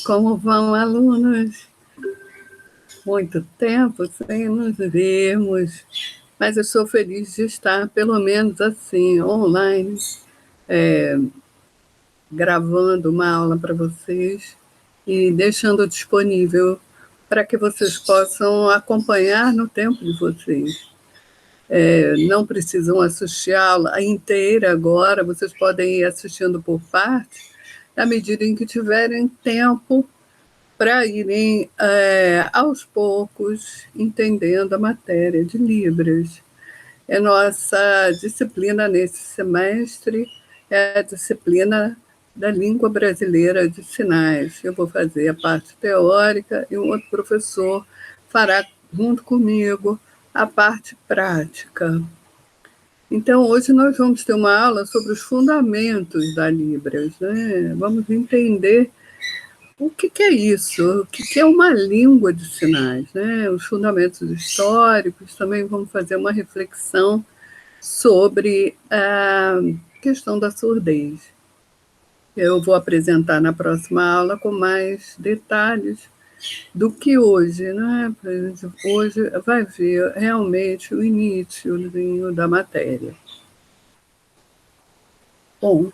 Como vão, alunos? Muito tempo sem nos vermos, mas eu estou feliz de estar, pelo menos assim, online, gravando uma aula para vocês e deixando disponível para que vocês possam acompanhar no tempo de vocês. Não precisam assistir a aula inteira agora, vocês podem ir assistindo por partes, na medida em que tiverem tempo para irem, aos poucos, entendendo a matéria de Libras. Nossa disciplina nesse semestre é a disciplina da língua brasileira de sinais. Eu vou fazer a parte teórica e um outro professor fará, junto comigo, a parte prática. Então, hoje nós vamos ter uma aula sobre os fundamentos da Libras, né? Vamos entender o que é isso, o que é uma língua de sinais, né? Os fundamentos históricos, também vamos fazer uma reflexão sobre a questão da surdez. Eu vou apresentar na próxima aula com mais detalhes do que hoje, né? Hoje vai ver realmente o início da matéria. Bom,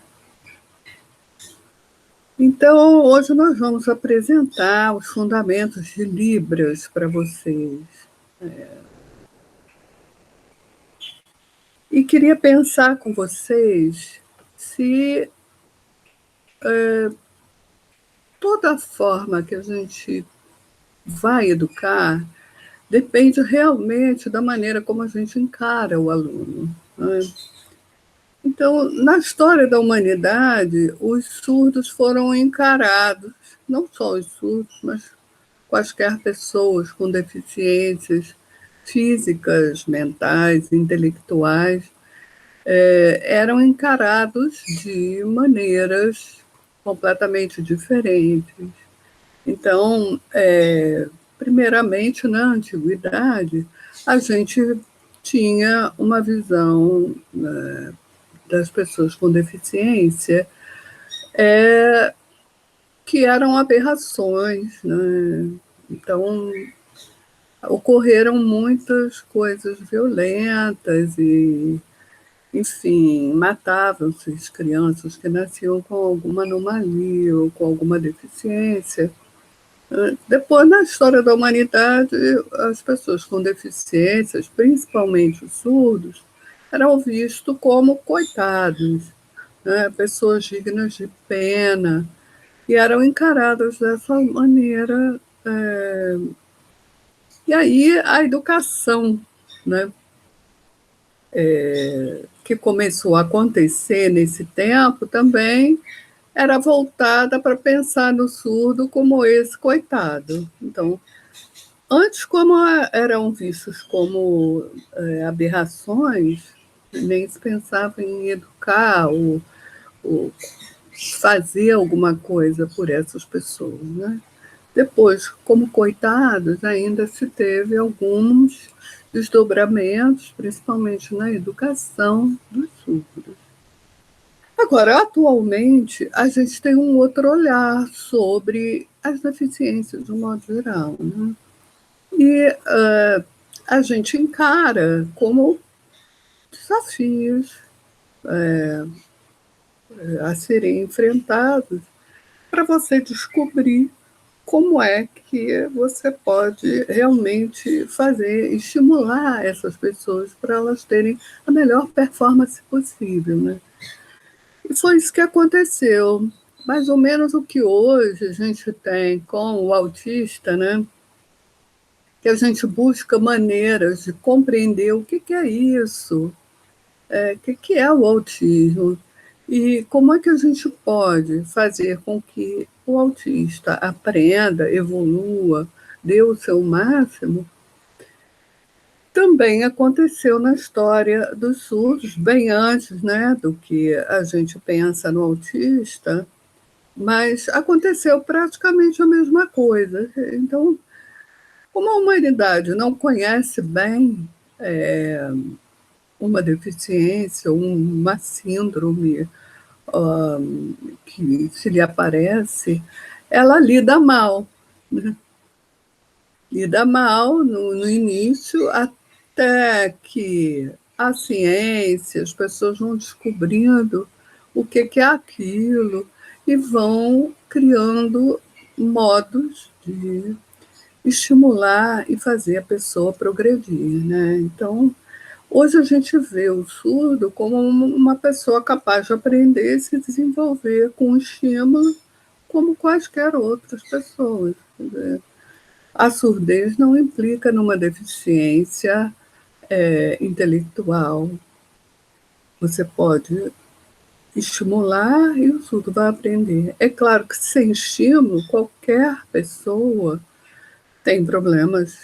então hoje nós vamos apresentar os fundamentos de Libras para vocês. E queria pensar com vocês se toda a forma que a gente vai educar depende realmente da maneira como a gente encara o aluno, né? Então, na história da humanidade, os surdos foram encarados, não só os surdos, mas quaisquer pessoas com deficiências físicas, mentais, intelectuais, eram encarados de maneiras completamente diferentes. Então, primeiramente, na antiguidade, a gente tinha uma visão, das pessoas com deficiência que eram aberrações, né? Então, ocorreram muitas coisas violentas e, enfim, matavam-se as crianças que nasciam com alguma anomalia ou com alguma deficiência. Depois, na história da humanidade, as pessoas com deficiências, principalmente os surdos, eram vistos como coitados, né? Pessoas dignas de pena, e eram encaradas dessa maneira. E aí a educação, né, que começou a acontecer nesse tempo também era voltada para pensar no surdo como esse coitado. Então, antes, como eram vistos como aberrações, nem se pensava em educar ou fazer alguma coisa por essas pessoas, né? Depois, como coitados, ainda se teve alguns desdobramentos, principalmente na educação dos surdos. Agora, atualmente, a gente tem um outro olhar sobre as deficiências, de um modo geral, né? E a gente encara como desafios a serem enfrentados para você descobrir como é que você pode realmente fazer, estimular essas pessoas para elas terem a melhor performance possível, né? E foi isso que aconteceu. Mais ou menos o que hoje a gente tem com o autista, né? Que a gente busca maneiras de compreender o que é isso, o que é o autismo e como é que a gente pode fazer com que o autista aprenda, evolua, dê o seu máximo. Também aconteceu na história dos surdos, bem antes, né, do que a gente pensa no autista, mas aconteceu praticamente a mesma coisa. Então, como a humanidade não conhece bem uma deficiência, uma síndrome que se lhe aparece, ela lida mal, né? Lida mal no início, até que a ciência, as pessoas vão descobrindo o que é aquilo e vão criando modos de estimular e fazer a pessoa progredir, né? Então, hoje a gente vê o surdo como uma pessoa capaz de aprender e se desenvolver com estímulo como quaisquer outras pessoas. Quer dizer, a surdez não implica numa deficiência intelectual. Você pode estimular e o surdo vai aprender. É claro que sem estímulo, qualquer pessoa tem problemas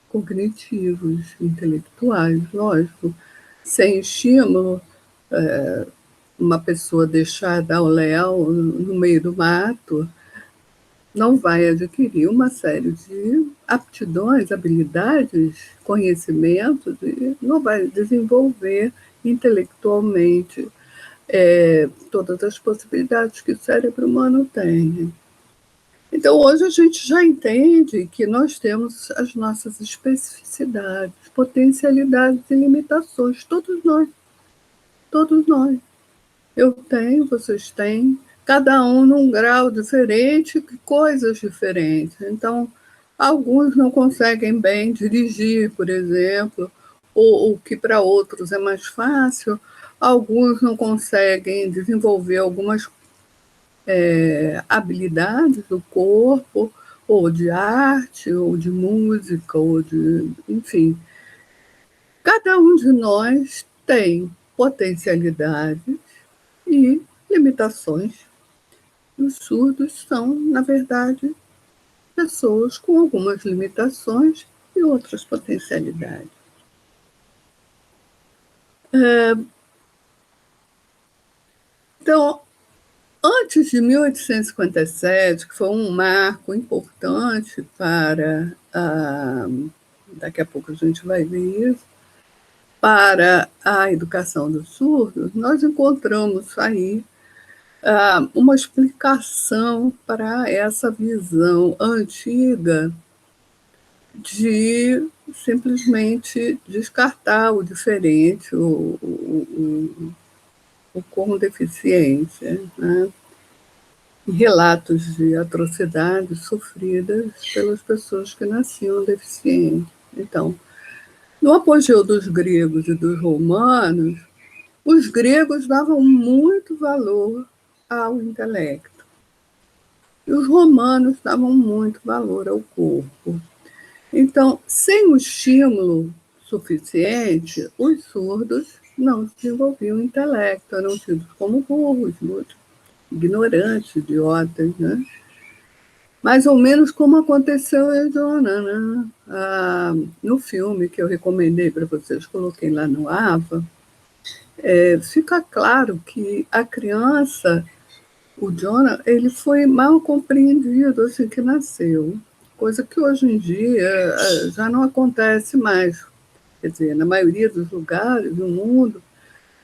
cognitivos, intelectuais, lógico. Sem estímulo, uma pessoa deixada ao léu no meio do mato não vai adquirir uma série de aptidões, habilidades, conhecimentos e não vai desenvolver intelectualmente todas as possibilidades que o cérebro humano tem. Então, hoje a gente já entende que nós temos as nossas especificidades, potencialidades e limitações, todos nós, todos nós. Eu tenho, vocês têm, cada um num grau diferente, coisas diferentes. Então, alguns não conseguem bem dirigir, por exemplo, ou o que para outros é mais fácil, alguns não conseguem desenvolver algumas habilidades do corpo, ou de arte, ou de música, ou de. Enfim. Cada um de nós tem potencialidades e limitações. Os surdos são, na verdade, pessoas com algumas limitações e outras potencialidades. Então, antes de 1857, que foi um marco importante para daqui a pouco a gente vai ver isso, para a educação dos surdos, nós encontramos aí uma explicação para essa visão antiga de simplesmente descartar o diferente, o com deficiência, né? E relatos de atrocidades sofridas pelas pessoas que nasciam deficientes. Então, no apogeu dos gregos e dos romanos, os gregos davam muito valor ao intelecto. E os romanos davam muito valor ao corpo. Então, sem o estímulo suficiente, os surdos não desenvolviam o intelecto, eram tidos como burros, ignorantes, idiotas, né? Mais ou menos como aconteceu em Zona, né? No filme que eu recomendei para vocês, coloquei lá no AVA, fica claro que a criança, o Jonah, ele foi mal compreendido assim que nasceu, coisa que hoje em dia já não acontece mais. Quer dizer, na maioria dos lugares do mundo,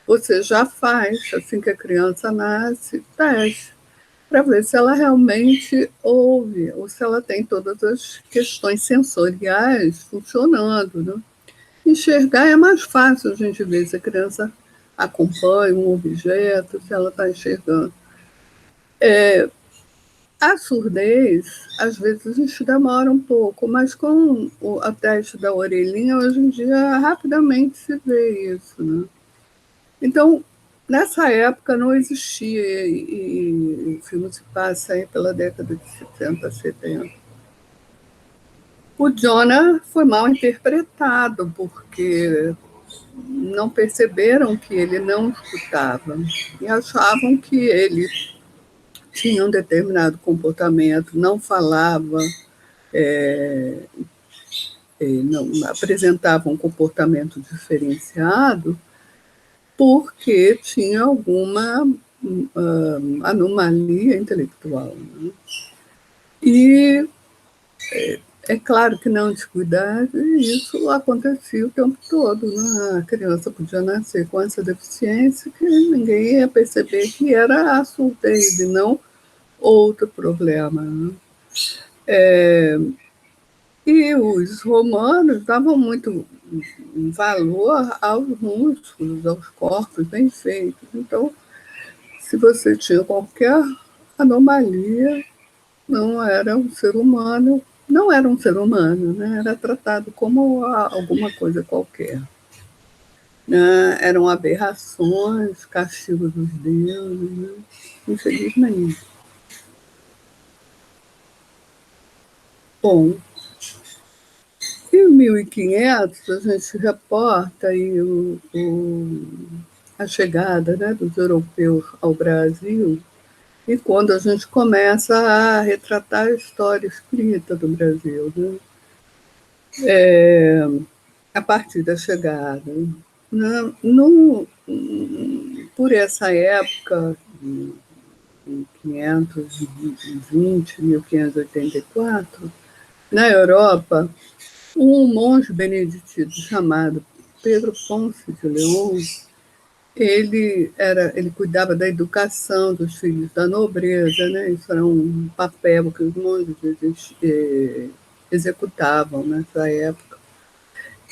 você já faz, assim que a criança nasce, teste, para ver se ela realmente ouve, ou se ela tem todas as questões sensoriais funcionando, né? Enxergar é mais fácil a gente ver se a criança acompanha um objeto, se ela está enxergando. A surdez, às vezes, isso demora um pouco, mas com a teste da orelhinha, hoje em dia, rapidamente se vê isso, né? Então, nessa época não existia, e o filme se passa aí pela década de 60, 70. O Jonah foi mal interpretado, porque não perceberam que ele não escutava e achavam que ele tinha um determinado comportamento, não falava, não apresentava um comportamento diferenciado, porque tinha alguma anomalia intelectual, né? E é claro que na antiguidade isso acontecia o tempo todo, né? A criança podia nascer com essa deficiência que ninguém ia perceber que era a surdez e não outro problema, né? E os romanos davam muito valor aos músculos, aos corpos bem feitos. Então, se você tinha qualquer anomalia, não era um ser humano, não era um ser humano, né? Era tratado como alguma coisa qualquer. Né? Eram aberrações, castigo dos deuses, né? Infelizmente. Bom, em 1500, a gente reporta aí a chegada, né, dos europeus ao Brasil, e quando a gente começa a retratar a história escrita do Brasil, né, a partir da chegada. Né, por essa época, em 1520, 1584, na Europa, um monge beneditino chamado Pedro Ponce de León, ele cuidava da educação dos filhos da nobreza, né? Isso era um papel que os monges executavam nessa época.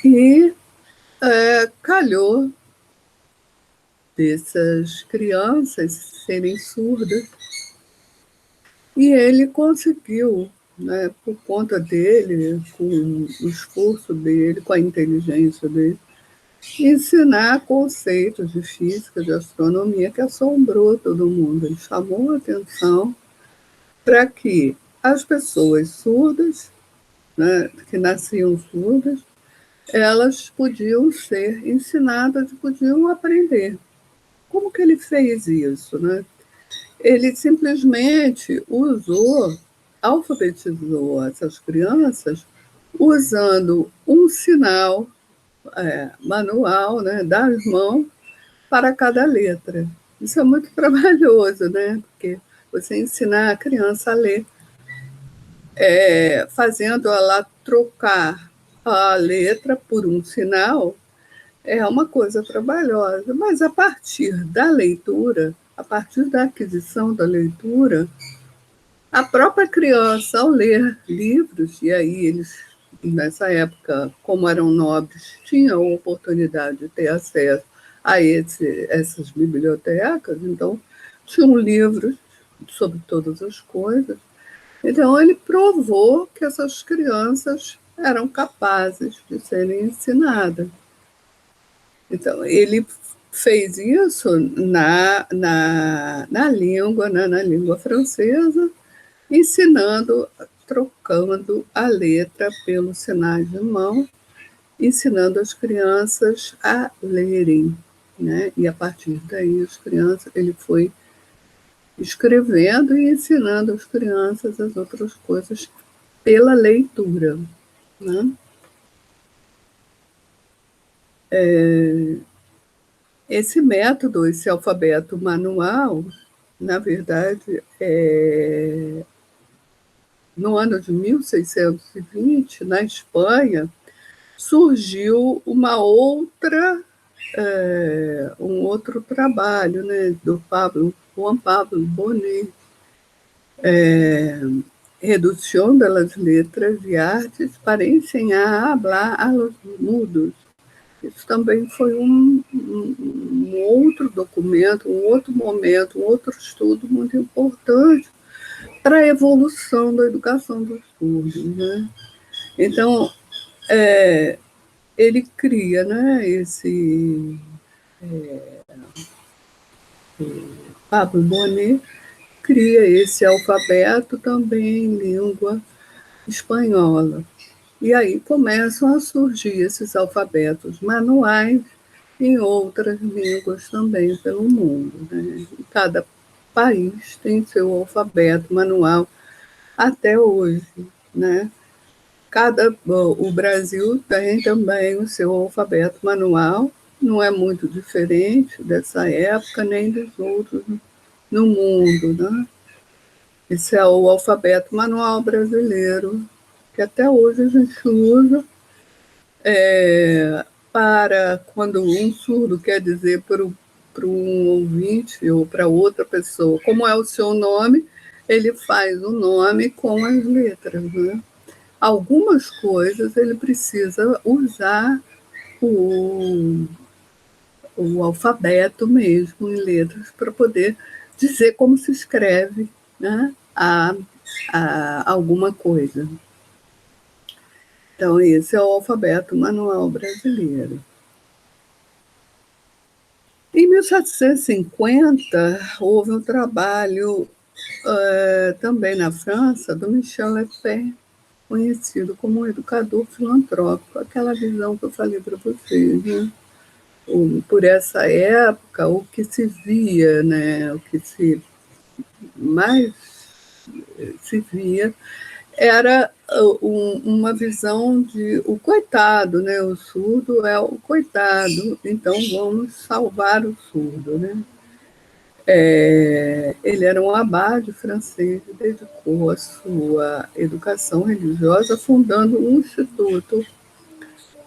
E calhou dessas crianças serem surdas, e ele conseguiu, né, por conta dele, com o esforço dele, com a inteligência dele, ensinar conceitos de física, de astronomia, que assombrou todo mundo. Ele chamou a atenção para que as pessoas surdas, né, que nasciam surdas, elas podiam ser ensinadas e podiam aprender. Como que ele fez isso, né? Ele simplesmente alfabetizou essas crianças usando um sinal manual, né, das mãos para cada letra. Isso é muito trabalhoso, né? Porque você ensinar a criança a ler, fazendo ela trocar a letra por um sinal, é uma coisa trabalhosa. Mas a partir da leitura, a partir da aquisição da leitura, a própria criança, ao ler livros, e aí eles, nessa época, como eram nobres, tinham a oportunidade de ter acesso a essas bibliotecas, então tinham livros sobre todas as coisas. Então ele provou que essas crianças eram capazes de serem ensinadas. Então ele fez isso na língua, né, na língua francesa, ensinando, trocando a letra pelos sinais de mão, ensinando as crianças a lerem, né? E a partir daí ele foi escrevendo e ensinando as crianças as outras coisas pela leitura, né? Esse método, esse alfabeto manual, na verdade, no ano de 1620, na Espanha, surgiu um outro trabalho, né, do Juan Pablo Bonet, Redução das Letras e Artes para ensinar a falar a los mudos. Isso também foi um outro documento, um outro momento, um outro estudo muito importante para a evolução da educação dos surdos, né? Então, ele cria, né, esse Pablo Bonet cria esse alfabeto também em língua espanhola. E aí começam a surgir esses alfabetos manuais em outras línguas também pelo mundo, né? Cada país tem seu alfabeto manual até hoje, né? O Brasil tem também o seu alfabeto manual, não é muito diferente dessa época nem dos outros no mundo, né? Esse é o alfabeto manual brasileiro, que até hoje a gente usa para quando um surdo quer dizer para um ouvinte ou para outra pessoa como é o seu nome, ele faz o nome com as letras, né? Algumas coisas ele precisa usar o, o alfabeto mesmo em letras para poder dizer como se escreve, né, a alguma coisa. Então, esse é o alfabeto manual brasileiro. Em 1750, houve um trabalho também na França do Michel Lefebvre, conhecido como um educador filantrópico, aquela visão que eu falei para vocês, né? Por essa época, o que se via, né, o que se mais se via era uma visão de o coitado, né? O surdo é o coitado, então vamos salvar o surdo, né? Ele era um abade francês e dedicou a sua educação religiosa fundando um instituto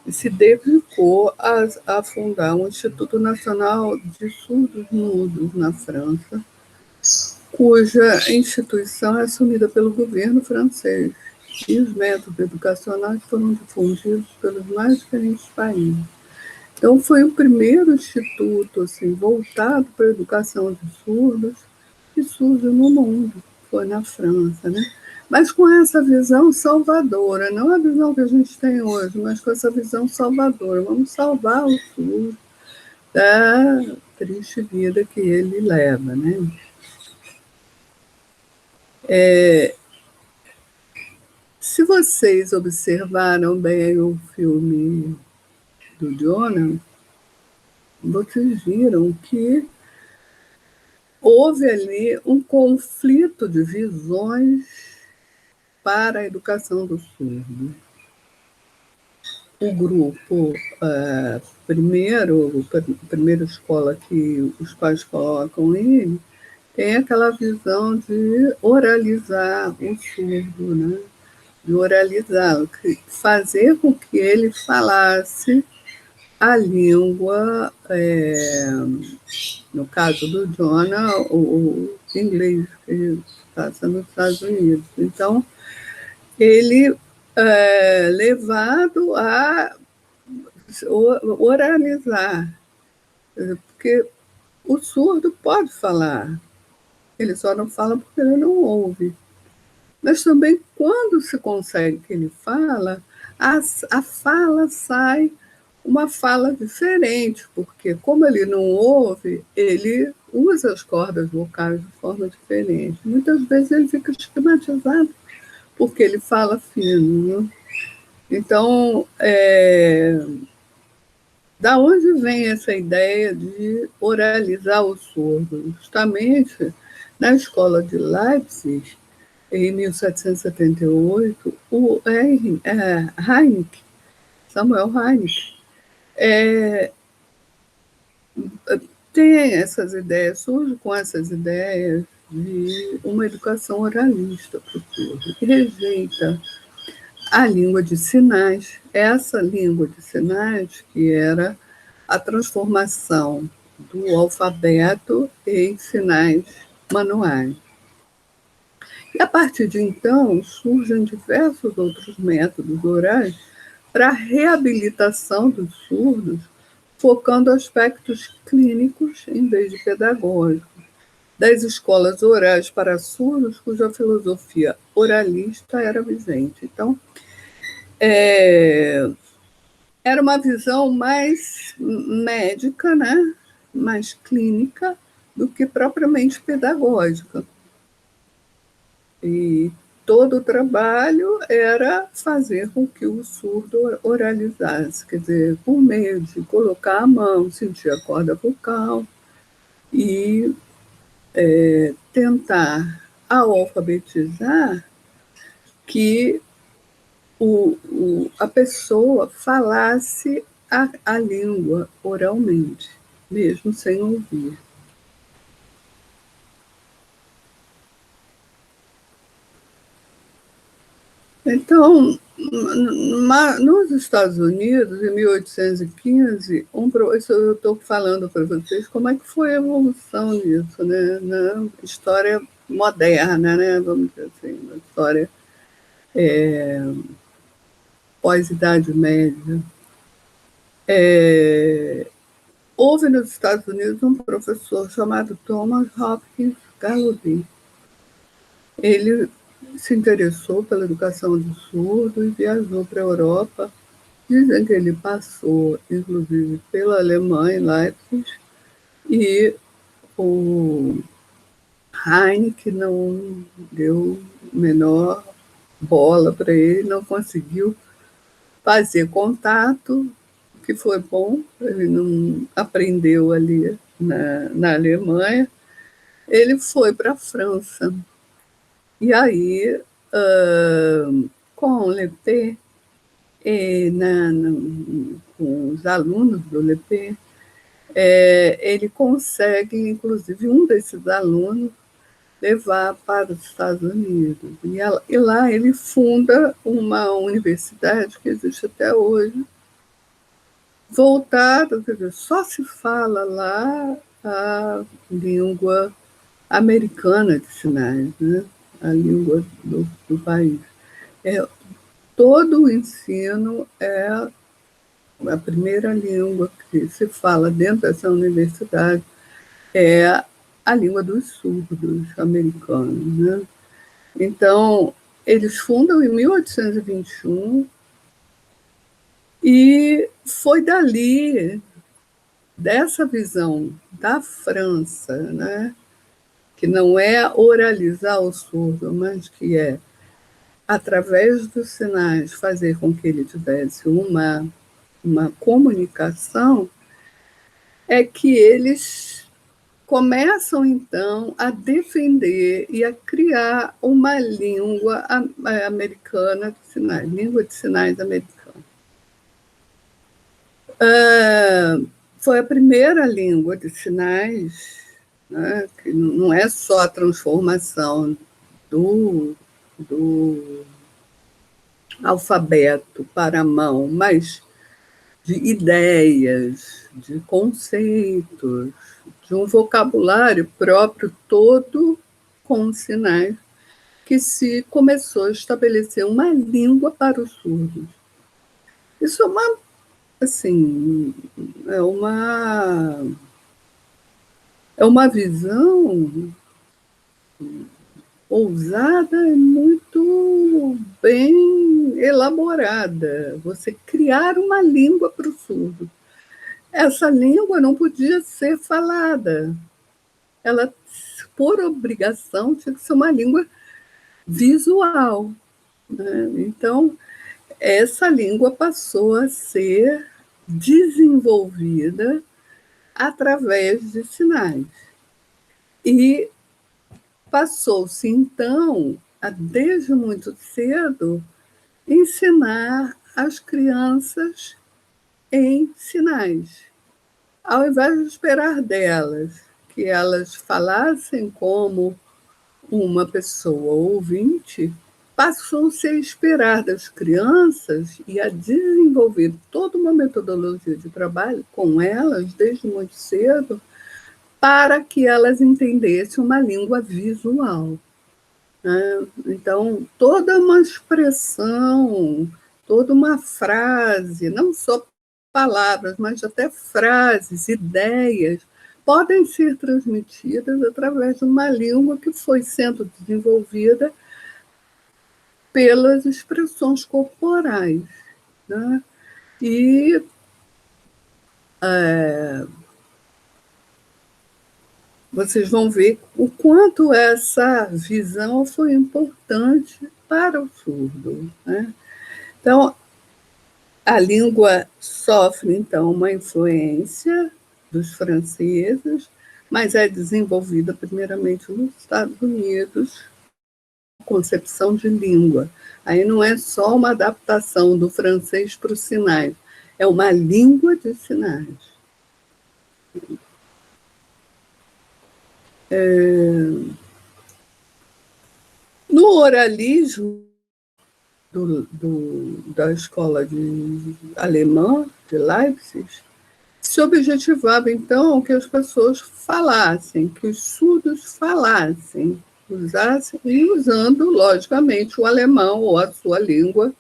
e se dedicou a fundar um Instituto Nacional de Surdos Mudos na França, cuja instituição é assumida pelo governo francês, e os métodos educacionais foram difundidos pelos mais diferentes países. Então, foi o primeiro instituto assim, voltado para a educação de surdos que surge no mundo, foi na França, né? Mas com essa visão salvadora, não a visão que a gente tem hoje, mas com essa visão salvadora. Vamos salvar o surdo da triste vida que ele leva, né? Se vocês observaram bem o filme do Jonah, vocês viram que houve ali um conflito de visões para a educação do surdo. O grupo, a primeira escola que os pais colocam ele, tem aquela visão de oralizar o surdo, né? De oralizá-lo, fazer com que ele falasse a língua, no caso do Jonah, o inglês, que passa nos Estados Unidos. Então, ele é levado a oralizar, porque o surdo pode falar, ele só não fala porque ele não ouve. Mas também, quando se consegue que ele fala, a fala sai uma fala diferente, porque como ele não ouve, ele usa as cordas vocais de forma diferente. Muitas vezes ele fica estigmatizado porque ele fala fino, né? Então, da onde vem essa ideia de oralizar o surdo? Justamente na escola de Leipzig, em 1778, o Heinrich, Samuel Heinrich, tem essas ideias, surge com essas ideias de uma educação oralista para o surdo, que rejeita a língua de sinais, essa língua de sinais que era a transformação do alfabeto em sinais manuais. E a partir de então surgem diversos outros métodos orais para a reabilitação dos surdos, focando aspectos clínicos em vez de pedagógicos, das escolas orais para surdos, cuja filosofia oralista era vigente. Então, era uma visão mais médica, né? Mais clínica, do que propriamente pedagógica. E todo o trabalho era fazer com que o surdo oralizasse, quer dizer, por meio de colocar a mão, sentir a corda vocal e tentar alfabetizar que a pessoa falasse a língua oralmente, mesmo sem ouvir. Então, nos Estados Unidos, em 1815, eu estou falando para vocês como é que foi a evolução disso, né? Na história moderna, né? Vamos dizer assim, uma história pós-Idade Média. Houve nos Estados Unidos um professor chamado Thomas Hopkins Gallaudet. Ele se interessou pela educação de surdos e viajou para a Europa. Dizem que ele passou, inclusive, pela Alemanha, em Leipzig, e o Heineken não deu menor bola para ele, não conseguiu fazer contato, que foi bom, ele não aprendeu ali na Alemanha. Ele foi para a França. E aí, com o Lepé, com os alunos do Lepé, ele consegue, inclusive, um desses alunos levar para os Estados Unidos. E lá ele funda uma universidade que existe até hoje, voltada, quer dizer, só se fala lá língua americana de sinais, né? A língua do país. Todo o ensino é a primeira língua que se fala dentro dessa universidade, é a língua dos surdos americanos, né? Então, eles fundam em 1821 e foi dali, dessa visão da França, né, que não é oralizar o surdo, mas que é, através dos sinais, fazer com que ele tivesse uma comunicação, é que eles começam, então, a defender e a criar uma língua americana de sinais, língua de sinais americana. Foi a primeira língua de sinais, né, que não é só a transformação do alfabeto para a mão, mas de ideias, de conceitos, de um vocabulário próprio todo com sinais, que se começou a estabelecer uma língua para os surdos. Isso é uma, assim, é uma visão ousada e muito bem elaborada. Você criar uma língua para o surdo. Essa língua não podia ser falada. Ela, por obrigação, tinha que ser uma língua visual, né? Então, essa língua passou a ser desenvolvida através de sinais. E passou-se, então, desde muito cedo, ensinar as crianças em sinais. Ao invés de esperar delas que elas falassem como uma pessoa ouvinte, passou-se a esperar das crianças e a desenvolver toda uma metodologia de trabalho com elas, desde muito cedo, para que elas entendessem uma língua visual, né? Então, toda uma expressão, toda uma frase, não só palavras, mas até frases, ideias, podem ser transmitidas através de uma língua que foi sendo desenvolvida pelas expressões corporais, né? E vocês vão ver o quanto essa visão foi importante para o surdo, né? Então, a língua sofre, então, uma influência dos franceses, mas é desenvolvida primeiramente nos Estados Unidos, concepção de língua. Aí não é só uma adaptação do francês para os sinais, é uma língua de sinais. No oralismo da escola de alemã, de Leipzig, se objetivava, então, que as pessoas falassem, que os surdos falassem, usassem, e usando, logicamente, o alemão ou a sua língua,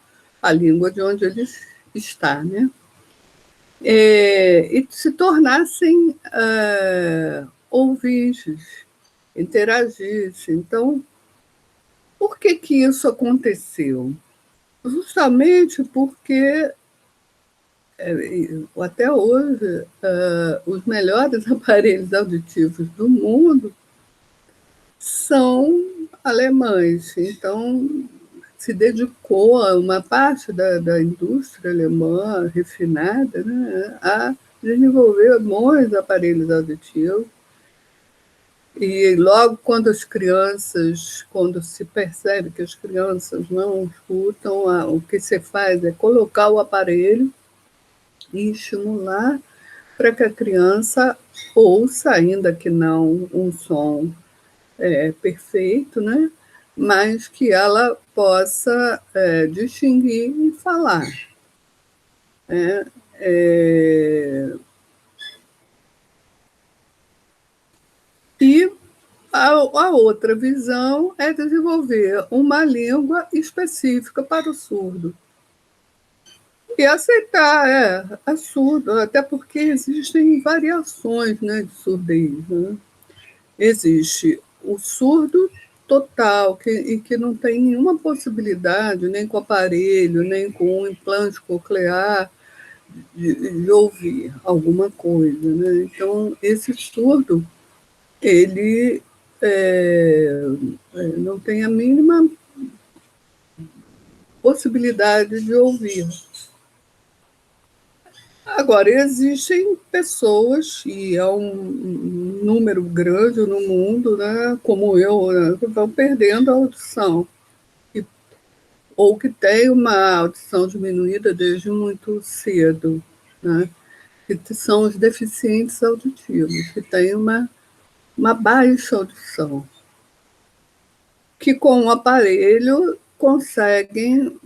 a língua de onde ele está, né? E se tornassem ouvintes, interagissem. Então, por que que isso aconteceu? Justamente porque, até hoje, os melhores aparelhos auditivos do mundo são alemães. Então, se dedicou a uma parte da indústria alemã refinada, né, a desenvolver bons aparelhos auditivos. E logo quando se percebe que as crianças não escutam, o que se faz é colocar o aparelho e estimular para que a criança ouça, ainda que não um som perfeito, né? Mas que ela possa distinguir e falar. Né? E a outra visão é desenvolver uma língua específica para o surdo. E aceitar, é surdo, até porque existem variações, né, de surdez. Né? Existe o surdo total, que não tem nenhuma possibilidade, nem com aparelho, nem com um implante coclear, de ouvir alguma coisa. Né? Então, esse surdo, ele não tem a mínima possibilidade de ouvir. Agora, existem pessoas, e é um número grande no mundo, né, como eu, né, que vão perdendo a audição, ou que têm uma audição diminuída desde muito cedo, né, que são os deficientes auditivos, que têm uma baixa audição, que com o aparelho conseguem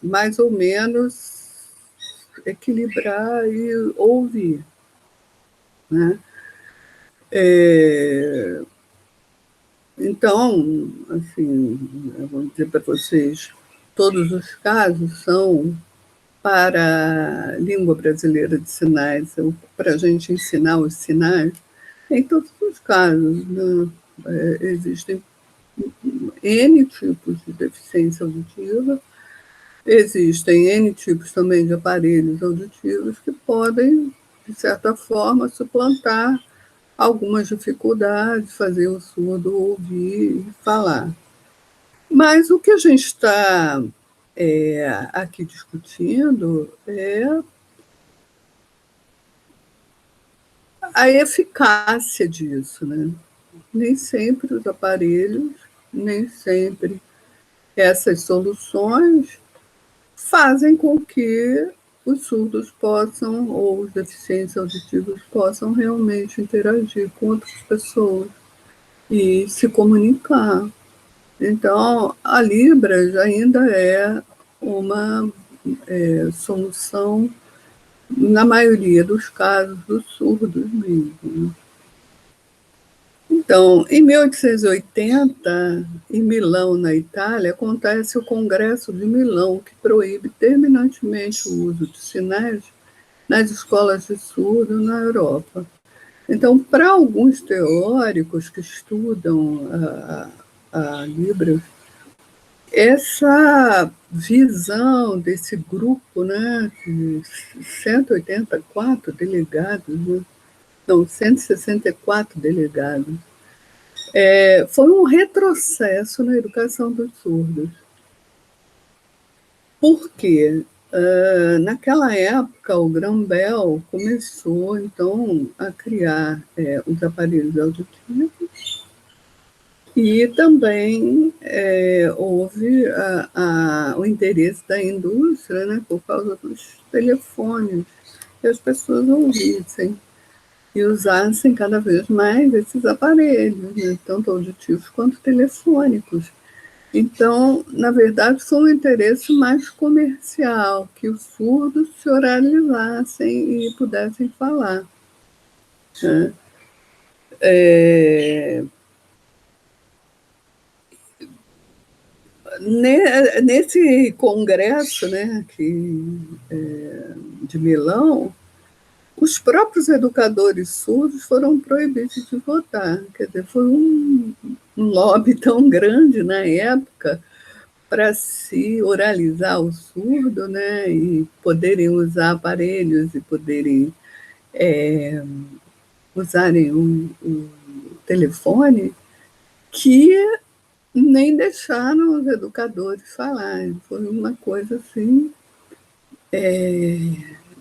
mais ou menos equilibrar e ouvir. Né? Então, assim, eu vou dizer para vocês, todos os casos são para a língua brasileira de sinais, para a gente ensinar os sinais, em todos os casos. Né? Existem N tipos de deficiência auditiva, existem N tipos também de aparelhos auditivos que podem, de certa forma, suplantar algumas dificuldades, fazer o surdo ouvir e falar. Mas o que a gente está aqui discutindo é a eficácia disso. Né? Nem sempre os aparelhos, nem sempre essas soluções fazem com que os surdos possam, ou os deficientes auditivos, possam realmente interagir com outras pessoas e se comunicar. Então, a Libras ainda é uma solução, na maioria dos casos, dos surdos mesmo. Então, em 1880, em Milão, na Itália, acontece o Congresso de Milão, que proíbe terminantemente o uso de sinais nas escolas de surdo na Europa. Então, para alguns teóricos que estudam a Libras, essa visão desse grupo, né, de 184 delegados, né, não, 164 delegados, foi um retrocesso na educação dos surdos. Por quê? Naquela época, o Graham-Bell começou, então, a criar os aparelhos auditivos e também houve o interesse da indústria, né, por causa dos telefones, que as pessoas ouvissem e usassem cada vez mais esses aparelhos, né, tanto auditivos quanto telefônicos. Então, na verdade, foi um interesse mais comercial, que os surdos se oralizassem e pudessem falar. Né? Nesse congresso, né, de Milão, os próprios educadores surdos foram proibidos de votar. Quer dizer, foi um lobby tão grande na época para se oralizar o surdo, né, e poderem usar aparelhos e poderem usarem o telefone, que nem deixaram os educadores falar. Foi uma coisa assim,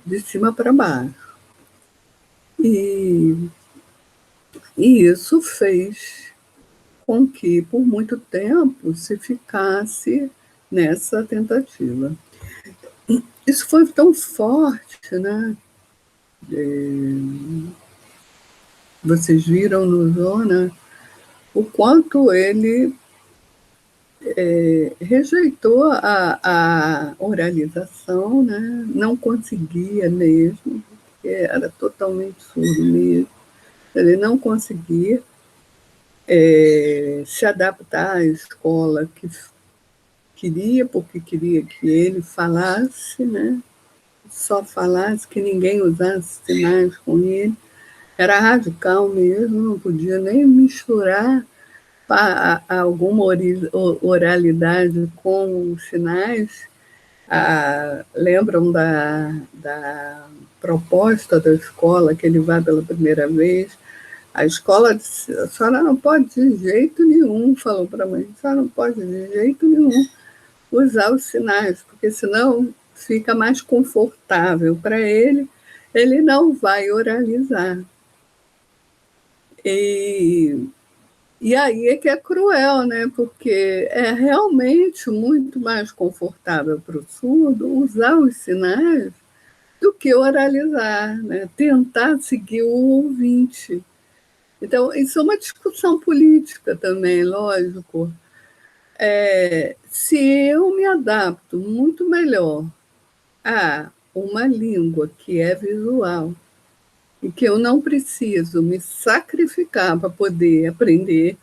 de cima para baixo. E isso fez com que, por muito tempo, se ficasse nessa tentativa. Isso foi tão forte, né? Vocês viram no Zona o quanto ele rejeitou a oralização, né? Não conseguia mesmo, porque era totalmente surdo mesmo. Ele não conseguia se adaptar à escola que queria, porque queria que ele falasse, né? Só falasse, que ninguém usasse sinais com ele. Era radical mesmo, não podia nem misturar alguma oralidade com os sinais. Lembram da proposta da escola que ele vai pela primeira vez? A escola disse: a senhora não pode de jeito nenhum, falou para a mãe, a senhora não pode de jeito nenhum usar os sinais, porque senão fica mais confortável para ele, ele não vai oralizar. E aí é que é cruel, né? Porque é realmente muito mais confortável para o surdo usar os sinais do que oralizar, né? Tentar seguir o ouvinte. Então, isso é uma discussão política também, lógico. Se eu me adapto muito melhor a uma língua que é visual e que eu não preciso me sacrificar para poder aprender,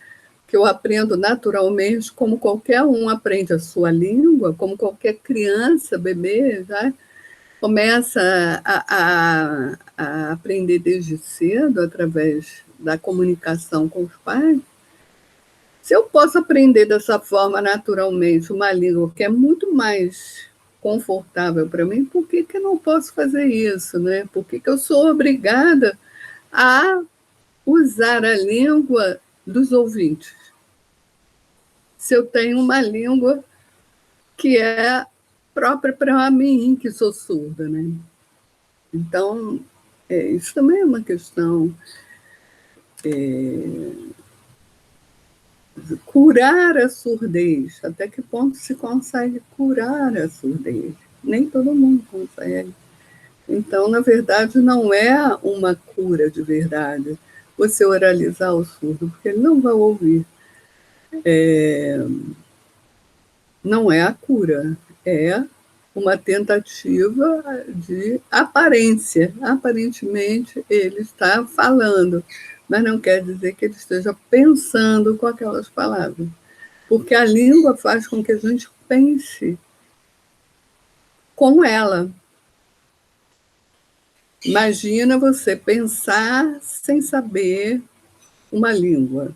que eu aprendo naturalmente, como qualquer um aprende a sua língua, como qualquer criança, bebê, já começa a aprender desde cedo, através da comunicação com os pais. Se eu posso aprender dessa forma naturalmente uma língua que é muito mais confortável para mim, por que eu não posso fazer isso, né? Por que eu sou obrigada a usar a língua dos ouvintes? Se eu tenho uma língua que é própria para mim, que sou surda, né? Então, isso também é uma questão. Curar a surdez. Até que ponto se consegue curar a surdez? Nem todo mundo consegue. Então, na verdade, não é uma cura de verdade você oralizar o surdo, porque ele não vai ouvir. Não é a cura, é uma tentativa de aparência. Aparentemente, ele está falando, mas não quer dizer que ele esteja pensando com aquelas palavras. Porque a língua faz com que a gente pense com ela. Imagina você pensar sem saber uma língua.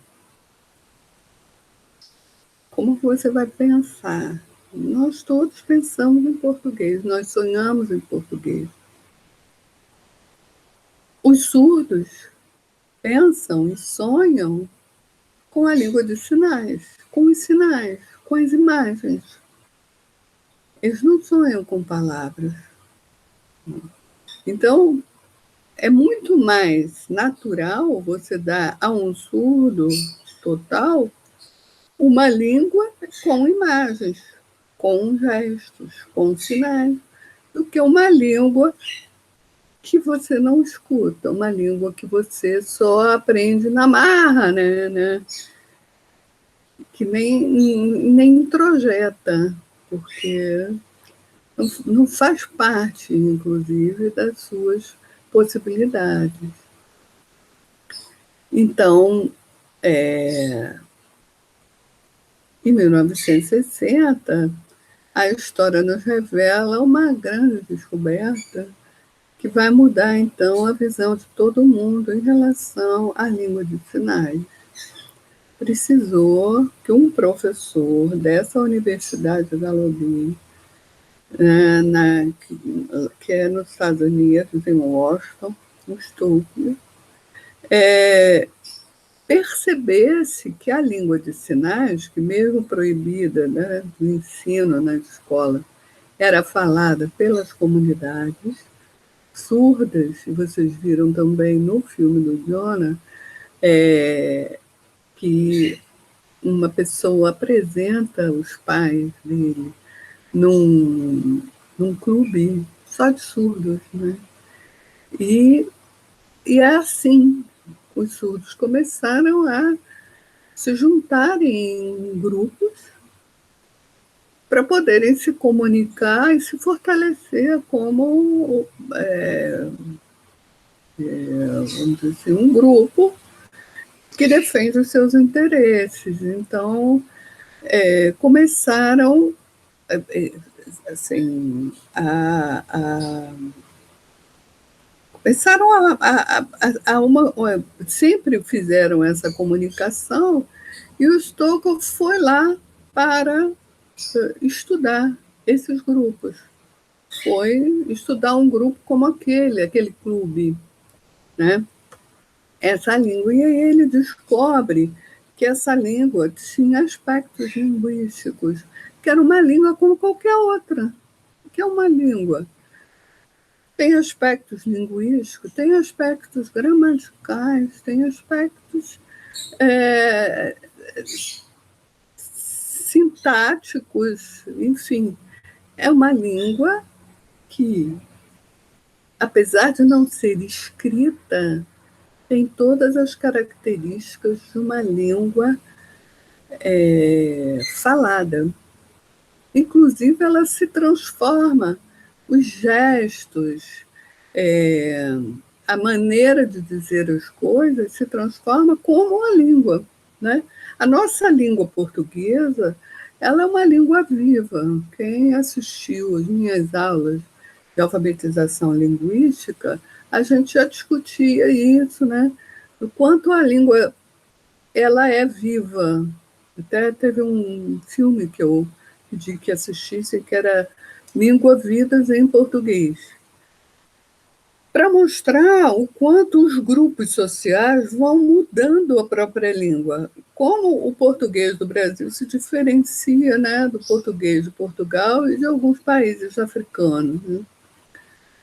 Como você vai pensar? Nós todos pensamos em português, nós sonhamos em português. Os surdos pensam e sonham com a língua de sinais, com os sinais, com as imagens. Eles não sonham com palavras. Então, é muito mais natural você dar a um surdo total uma língua com imagens, com gestos, com sinais, do que uma língua que você não escuta, uma língua que você só aprende na marra, né? Que nem introjeta, porque não faz parte, inclusive, das suas possibilidades. Então, Em 1960, a história nos revela uma grande descoberta que vai mudar, então, a visão de todo mundo em relação à língua de sinais. Precisou que um professor dessa Universidade da Lobby, que é nos Estados Unidos, em Washington, no Stokely, percebesse que a língua de sinais, que mesmo proibida, né, do ensino na escola, era falada pelas comunidades surdas, e vocês viram também no filme do Jonah, que uma pessoa apresenta os pais dele num clube só de surdos, né? E é assim, os surdos começaram a se juntarem em grupos para poderem se comunicar e se fortalecer como, vamos dizer assim, um grupo que defende os seus interesses. Então, começaram assim, sempre fizeram essa comunicação, e o Stoker foi lá para estudar esses grupos. Foi estudar um grupo como aquele clube, né? Essa língua. E aí ele descobre que essa língua tinha aspectos linguísticos, que era uma língua como qualquer outra, que é uma língua. Tem aspectos linguísticos, tem aspectos gramaticais, tem aspectos sintáticos, enfim. É uma língua que, apesar de não ser escrita, tem todas as características de uma língua falada. Inclusive, ela se transforma, os gestos, a maneira de dizer as coisas se transforma como a língua, né? A nossa língua portuguesa, ela é uma língua viva. Quem assistiu às minhas aulas de alfabetização linguística, a gente já discutia isso, né? O quanto a língua ela é viva. Até teve um filme que eu pedi que assistisse, que era Língua Vidas em Português, para mostrar o quanto os grupos sociais vão mudando a própria língua. Como o português do Brasil se diferencia, né, do português de Portugal e de alguns países africanos. Né?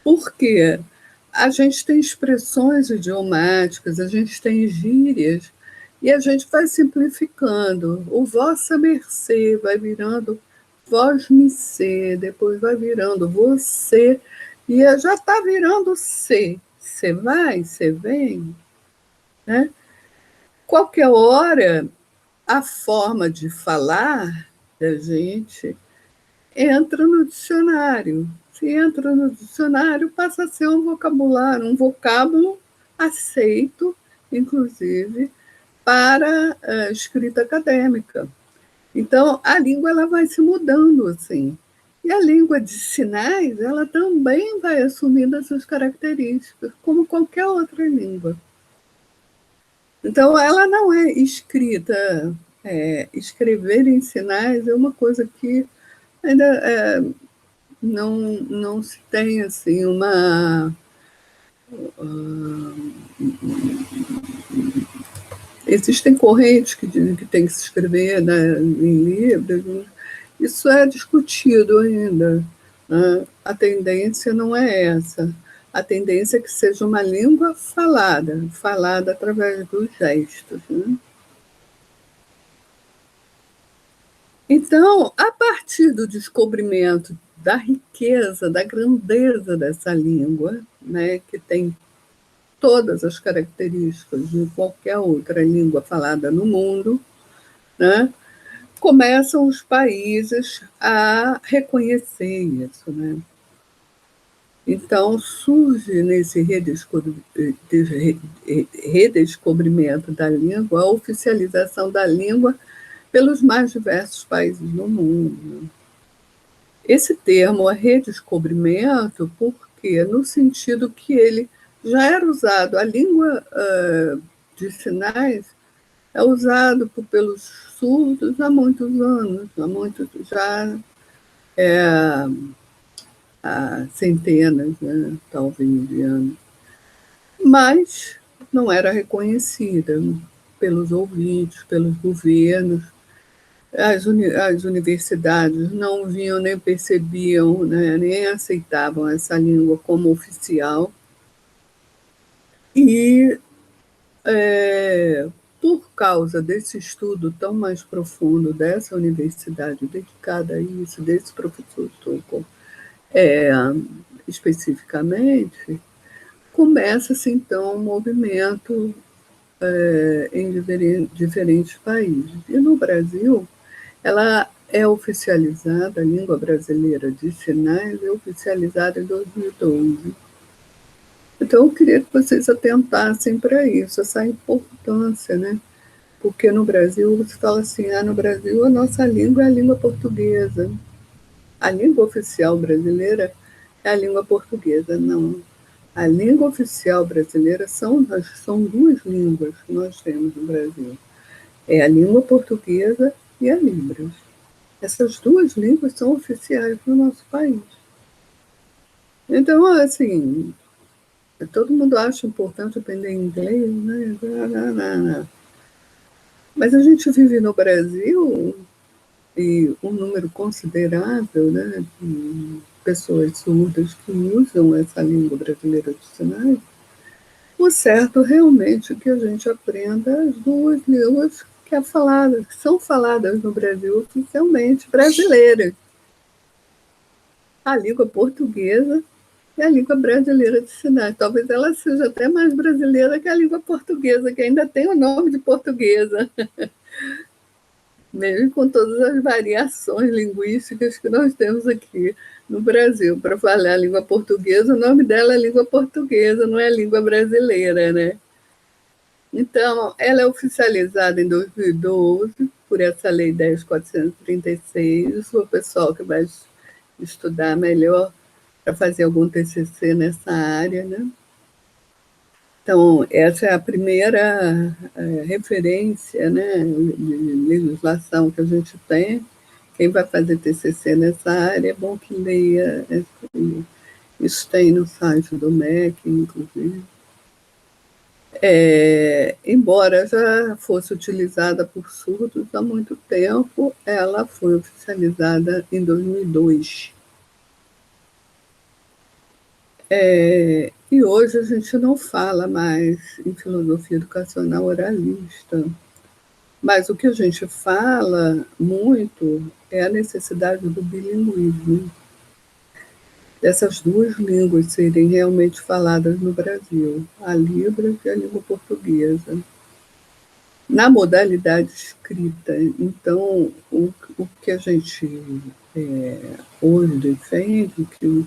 Porque a gente tem expressões idiomáticas, a gente tem gírias, e a gente vai simplificando. O vossa mercê vai virando vós-me-cê, depois vai virando você, e já está virando cê. Você vai, você vem. Né? Qualquer hora, a forma de falar da gente entra no dicionário. Se entra no dicionário, passa a ser um vocabulário, um vocábulo aceito, inclusive, para a escrita acadêmica. Então, a língua ela vai se mudando assim. E a língua de sinais, ela também vai assumindo essas características, como qualquer outra língua. Então, ela não é escrita. Escrever em sinais é uma coisa que ainda não se tem assim uma existem correntes que dizem que tem que se escrever, né, em livros. Isso é discutido ainda. Né? A tendência não é essa. A tendência é que seja uma língua falada através dos gestos. Né? Então, a partir do descobrimento da riqueza, da grandeza dessa língua, né, que tem todas as características de qualquer outra língua falada no mundo, né, começam os países a reconhecer isso. Né? Então, surge nesse redescobrimento da língua, a oficialização da língua pelos mais diversos países do mundo. Esse termo é redescobrimento porque, no sentido que ele já era usado, a língua de sinais é usado pelos surdos há muitos anos, já há centenas, né, talvez, de anos. Mas não era reconhecida pelos ouvintes, pelos governos. As universidades não viam, nem percebiam, né, nem aceitavam essa língua como oficial. E, por causa desse estudo tão mais profundo dessa universidade dedicada a isso, desse professor Stockel, especificamente, começa-se, então, um movimento em diferentes países. E no Brasil, ela é oficializada, a língua brasileira de sinais é oficializada em 2012. Então, eu queria que vocês atentassem para isso, essa importância, né? Porque no Brasil, você fala assim, no Brasil a nossa língua é a língua portuguesa. A língua oficial brasileira é a língua portuguesa. Não. A língua oficial brasileira são duas línguas que nós temos no Brasil. É a língua portuguesa e a Libras. Essas duas línguas são oficiais no nosso país. Então, assim, todo mundo acha importante aprender inglês, né? Mas a gente vive no Brasil e um número considerável, né, de pessoas surdas que usam essa língua brasileira de sinais. O certo realmente é que a gente aprenda as duas línguas que são faladas no Brasil oficialmente brasileiras. A língua portuguesa e a língua brasileira de sinais. Talvez ela seja até mais brasileira que a língua portuguesa, que ainda tem o nome de portuguesa. Mesmo com todas as variações linguísticas que nós temos aqui no Brasil. Para falar a língua portuguesa, o nome dela é língua portuguesa, não é língua brasileira, né? Então, ela é oficializada em 2012 por essa Lei 10.436. O pessoal que vai estudar melhor para fazer algum TCC nessa área, né? Então, essa é a primeira referência, né, de legislação que a gente tem. Quem vai fazer TCC nessa área é bom que leia. Isso tem no site do MEC, inclusive. Embora já fosse utilizada por surdos há muito tempo, ela foi oficializada em 2002. E hoje a gente não fala mais em filosofia educacional oralista, mas o que a gente fala muito é a necessidade do bilinguismo, dessas duas línguas serem realmente faladas no Brasil, a Libras e a língua portuguesa, na modalidade escrita. Então, o que a gente hoje defende, que os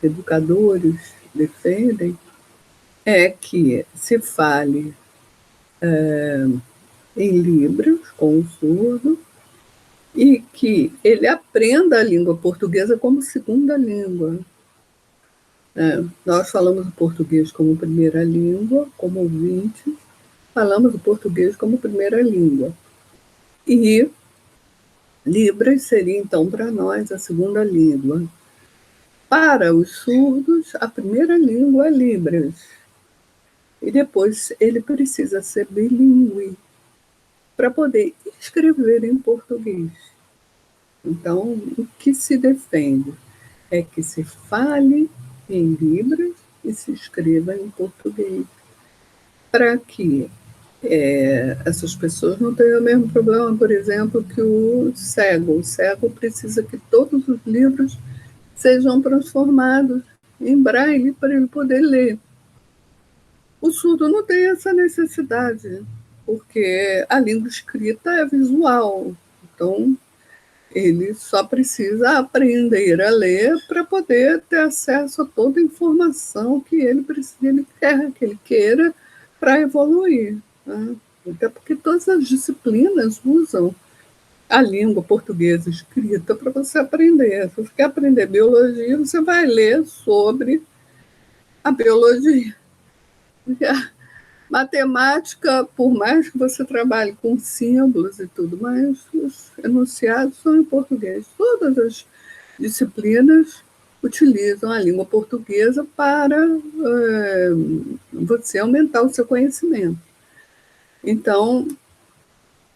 educadores defendem, é que se fale em Libras com o surdo e que ele aprenda a língua portuguesa como segunda língua. Nós falamos o português como primeira língua, como ouvintes, falamos o português como primeira língua. E Libras seria, então, para nós, a segunda língua. Para os surdos, a primeira língua é Libras. E depois ele precisa ser bilíngue para poder escrever em português. Então, o que se defende é que se fale em Libras e se escreva em português, para que essas pessoas não tenham o mesmo problema, por exemplo, que o cego. O cego precisa que todos os livros sejam transformados em braille para ele poder ler. O surdo não tem essa necessidade, porque a língua escrita é visual. Então, ele só precisa aprender a ler para poder ter acesso a toda a informação que ele precisa, que ele queira para evoluir. Né? Até porque todas as disciplinas usam a língua portuguesa escrita para você aprender. Se você quer aprender biologia, você vai ler sobre a biologia. Porque a matemática, por mais que você trabalhe com símbolos e tudo mais, os enunciados são em português. Todas as disciplinas utilizam a língua portuguesa para você aumentar o seu conhecimento. Então,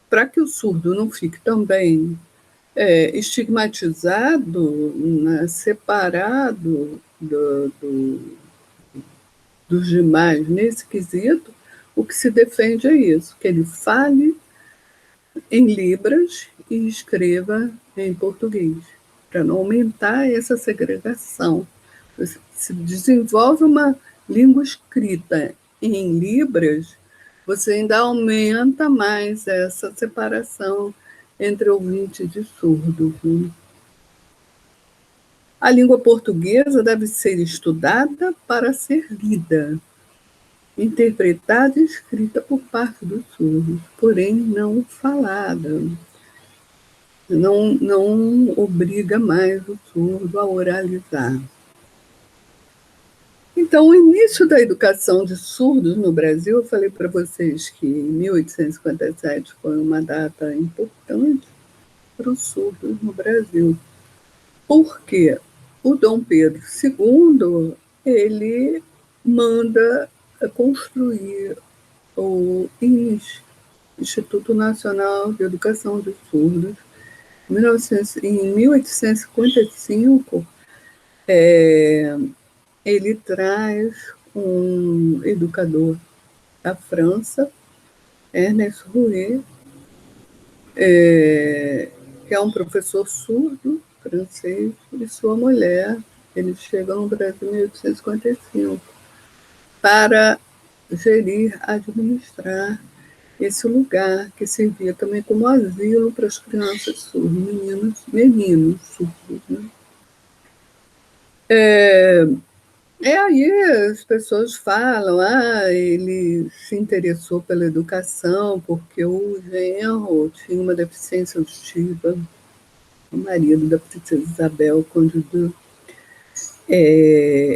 para que o surdo não fique também estigmatizado, né, separado dos demais nesse quesito, o que se defende é isso, que ele fale em libras e escreva em português, para não aumentar essa segregação. Se desenvolve uma língua escrita em libras, você ainda aumenta mais essa separação entre ouvinte e surdo. A língua portuguesa deve ser estudada para ser lida, interpretada e escrita por parte dos surdos, porém não falada. Não obriga mais o surdo a oralizar. Então, o início da educação de surdos no Brasil, eu falei para vocês que 1857 foi uma data importante para os surdos no Brasil. Porque o Dom Pedro II, ele manda construir o INES, Instituto Nacional de Educação de Surdos. Em 1855, ele traz um educador da França, Ernest Rouet, que é um professor surdo francês, e sua mulher. Eles chegam no Brasil em 1855 para gerir, administrar esse lugar que servia também como asilo para as crianças surdas, meninos surdos. Né? Aí as pessoas falam, ele se interessou pela educação porque o genro tinha uma deficiência auditiva, o marido da princesa Isabel, Conde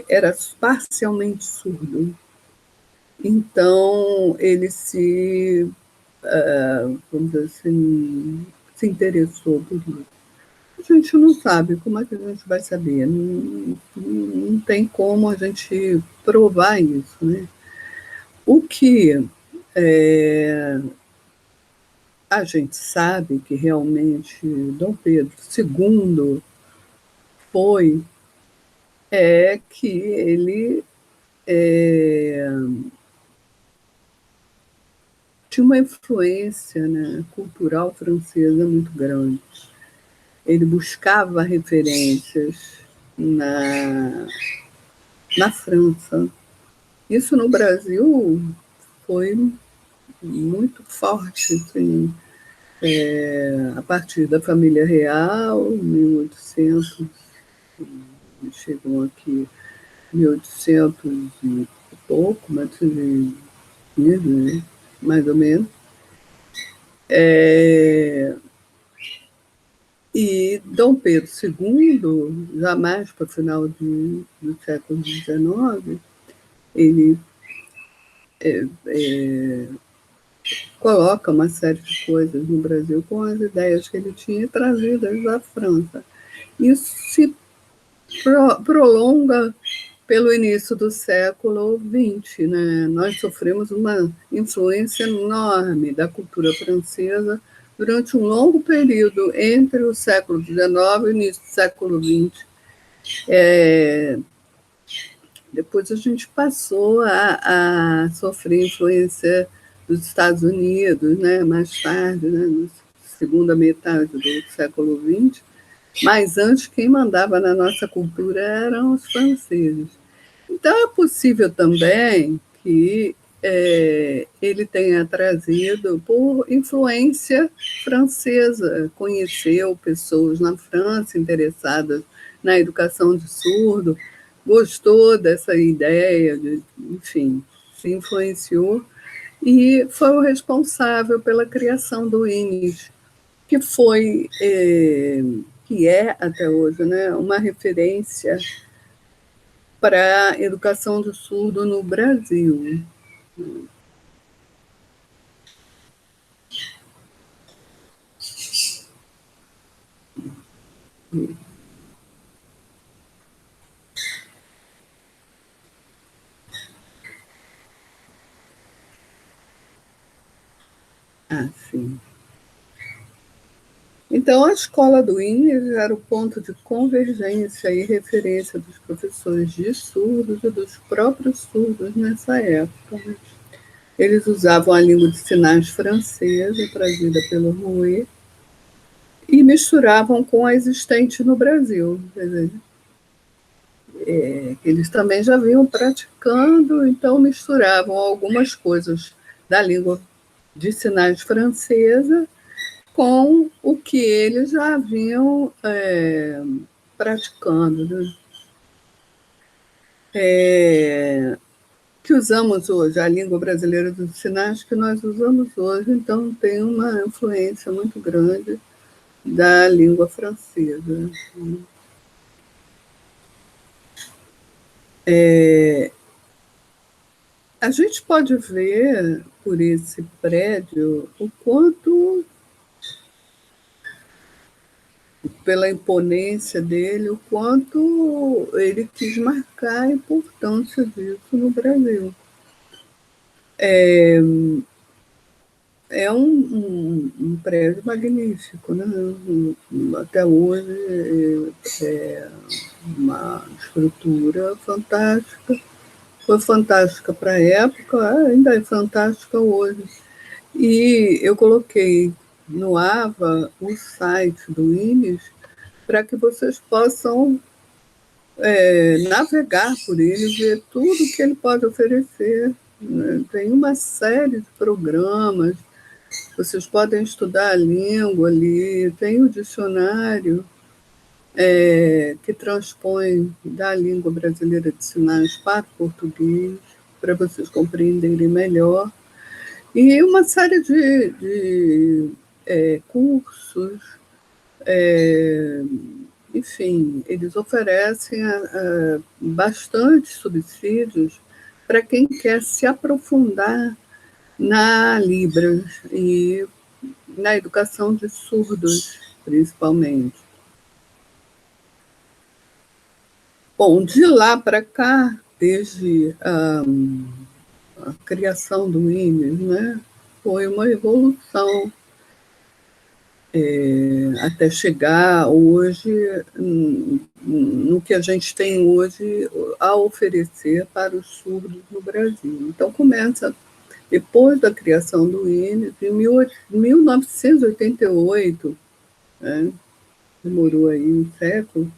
era parcialmente surdo. Então, ele vamos dizer assim, se interessou por isso. A gente não sabe, como é que a gente vai saber? Não tem como a gente provar isso, né? O que a gente sabe que realmente Dom Pedro II foi que ele tinha uma influência, né, cultural francesa muito grande. Ele buscava referências na França. Isso no Brasil foi muito forte, assim, a partir da família real, 1800, chegam aqui 1800 e pouco, mais ou menos. E Dom Pedro II, jamais para o final do século XIX, ele coloca uma série de coisas no Brasil com as ideias que ele tinha trazidas da França. Isso se prolonga pelo início do século XX. Né? Nós sofremos uma influência enorme da cultura francesa durante um longo período entre o século XIX e o início do século XX. Depois a gente passou a sofrer influência dos Estados Unidos, né? Mais tarde, né? Na segunda metade do século XX. Mas antes, quem mandava na nossa cultura eram os franceses. Então, é possível também que ele tenha trazido por influência francesa, conheceu pessoas na França interessadas na educação de surdo, gostou dessa ideia, enfim, se influenciou e foi o responsável pela criação do INES, que foi, que é até hoje, né, uma referência para a educação do surdo no Brasil. Ah, sim. Então, a escola do INES era o ponto de convergência e referência dos professores de surdos e dos próprios surdos nessa época, né? Eles usavam a língua de sinais francesa, trazida pelo Rouet, e misturavam com a existente no Brasil. Quer dizer, eles também já vinham praticando, então misturavam algumas coisas da língua de sinais francesa com o que eles já vinham praticando, né? Que usamos hoje, a língua brasileira dos sinais que nós usamos hoje, então tem uma influência muito grande da língua francesa. A gente pode ver por esse prédio o quanto, pela imponência dele, o quanto ele quis marcar a importância disso no Brasil. É um prédio magnífico, né? Até hoje é uma estrutura fantástica. Foi fantástica para a época, ainda é fantástica hoje. E eu coloquei no AVA o site do INES para que vocês possam navegar por ele, ver tudo que ele pode oferecer, né? Tem uma série de programas, vocês podem estudar a língua ali, tem o dicionário que transpõe da língua brasileira de sinais para o português, para vocês compreenderem melhor. E uma série de cursos, enfim, eles oferecem bastante subsídios para quem quer se aprofundar na Libras e na educação de surdos, principalmente. Bom, de lá para cá, desde a criação do INES, né, foi uma evolução até chegar hoje no que a gente tem hoje a oferecer para os surdos no Brasil. Então, começa depois da criação do INES, em 1988, né, demorou aí um século,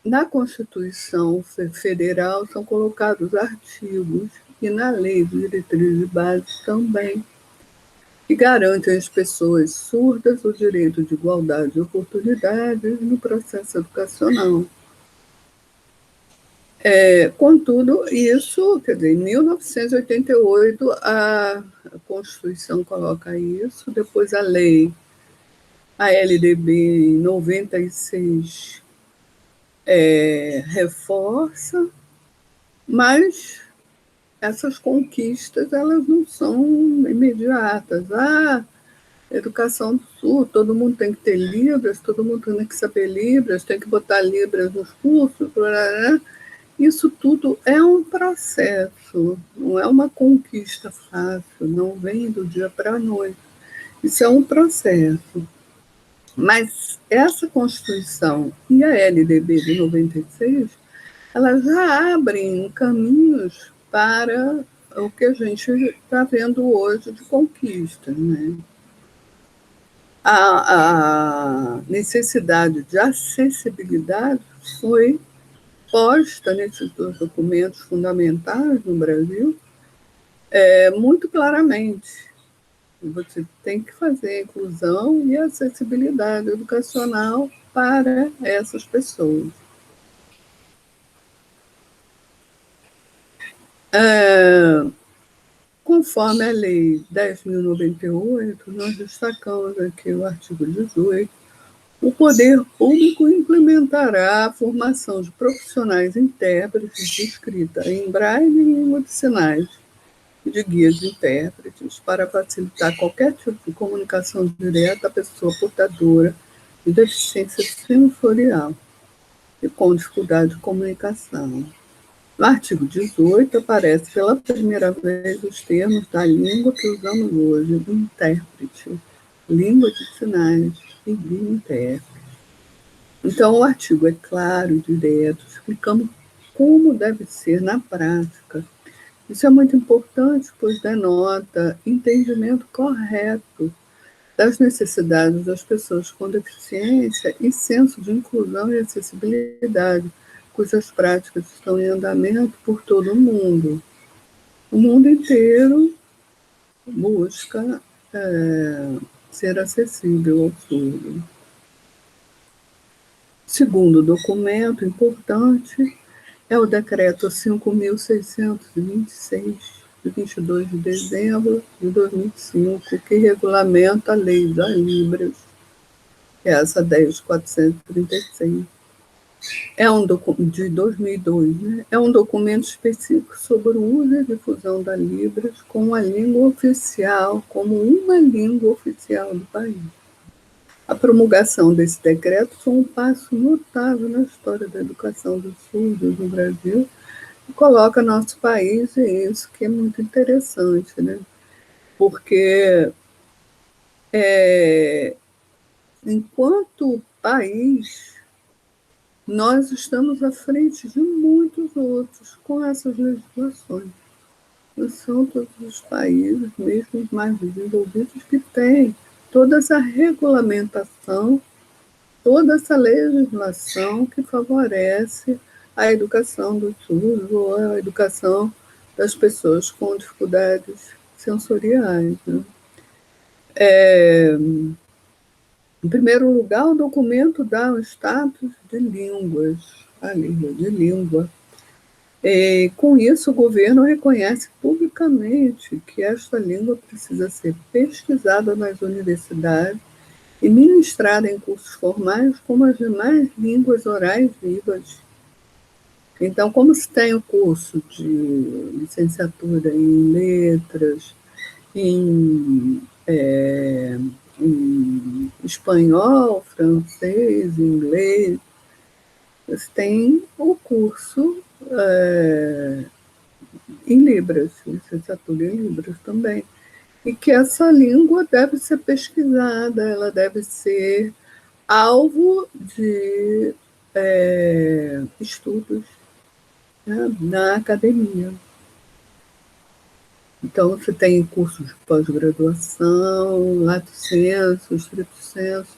na Constituição Federal são colocados artigos e na Lei de Diretrizes de Base também, que garantem às pessoas surdas o direito de igualdade de oportunidades no processo educacional. Contudo, isso, quer dizer, em 1988 a Constituição coloca isso, depois a lei, a LDB em 96 reforça, mas essas conquistas elas não são imediatas. Educação do Sul, todo mundo tem que ter Libras, todo mundo tem que saber Libras, tem que botar Libras nos cursos, né? Isso tudo é um processo, não é uma conquista fácil, não vem do dia para a noite. Isso é um processo. Mas essa Constituição e a LDB de 96, elas já abrem caminhos para o que a gente está vendo hoje de conquistas, né? A necessidade de acessibilidade foi posta nesses dois documentos fundamentais no Brasil muito claramente. Você tem que fazer a inclusão e a acessibilidade educacional para essas pessoas. Conforme a Lei 10.098, nós destacamos aqui o artigo 18, o poder público implementará a formação de profissionais intérpretes de escrita em braille e língua de sinais e de guias de intérpretes para facilitar qualquer tipo de comunicação direta à pessoa portadora de deficiência sensorial e com dificuldade de comunicação. No artigo 18, aparece pela primeira vez os termos da língua que usamos hoje, intérprete, língua de sinais e guia intérprete. Então, o artigo é claro e direto, explicando como deve ser na prática. Isso é muito importante, pois denota entendimento correto das necessidades das pessoas com deficiência e senso de inclusão e acessibilidade, cujas práticas estão em andamento por todo o mundo. O mundo inteiro busca ser acessível ao surdo. Segundo documento importante é o Decreto 5.626, de 22 de dezembro de 2005, que regulamenta a Lei das Libras, que é essa 10.436. De 2002, né? É um documento específico sobre o uso e difusão da Libras como uma língua oficial do país. A promulgação desse decreto foi um passo notável na história da educação dos surdos no Brasil e coloca nosso país em isso, que é muito interessante, né? Porque enquanto país, nós estamos à frente de muitos outros com essas legislações. Não são todos os países, mesmo os mais desenvolvidos, que têm toda essa regulamentação, toda essa legislação que favorece a educação dos surdos ou a educação das pessoas com dificuldades sensoriais, né? Em primeiro lugar, o documento dá o status de línguas, a língua. E, com isso, o governo reconhece publicamente que esta língua precisa ser pesquisada nas universidades e ministrada em cursos formais como as demais línguas orais vivas. Então, como se tem o curso de licenciatura em letras, em espanhol, francês, inglês, você tem o curso em Libras, licenciatura em Libras também. E que essa língua deve ser pesquisada, ela deve ser alvo de estudos, né, na academia. Então, você tem cursos de pós-graduação, lato sensu, estrito sensu,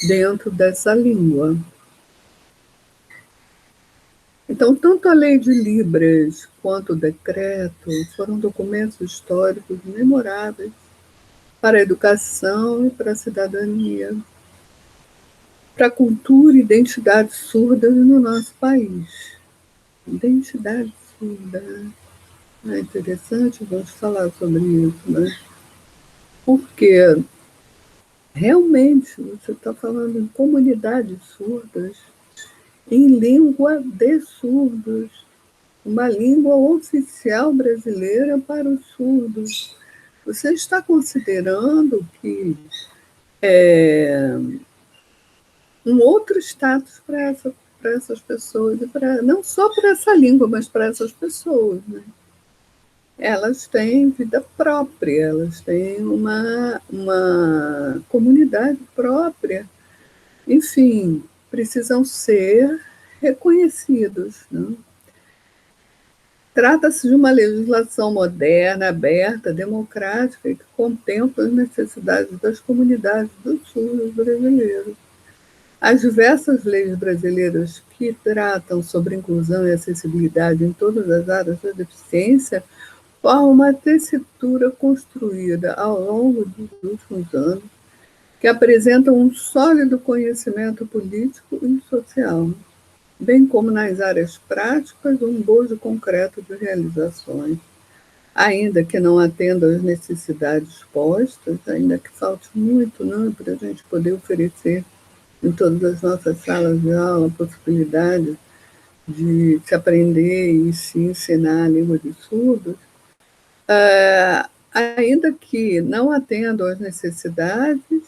dentro dessa língua. Então, tanto a Lei de Libras quanto o decreto foram documentos históricos memoráveis para a educação e para a cidadania, para a cultura e identidade surda no nosso país. Identidade surda. É interessante, vamos falar sobre isso, né? Porque realmente você está falando em comunidades surdas, em língua de surdos, uma língua oficial brasileira para os surdos. Você está considerando que um outro status para essas pessoas, e não só para essa língua, mas para essas pessoas, né? Elas têm vida própria, elas têm uma comunidade própria. Enfim, precisam ser reconhecidos, né? Trata-se de uma legislação moderna, aberta, democrática e que contempla as necessidades das comunidades dos surdos brasileiros. As diversas leis brasileiras que tratam sobre inclusão e acessibilidade em todas as áreas da deficiência formam uma tessitura construída ao longo dos últimos anos que apresenta um sólido conhecimento político e social, bem como nas áreas práticas um bojo concreto de realizações. ainda que não atenda às necessidades postas, ainda que falte muito, né, para a gente poder oferecer em todas as nossas salas de aula a possibilidade de se aprender e se ensinar a língua de surdos, ainda que não atendam às necessidades,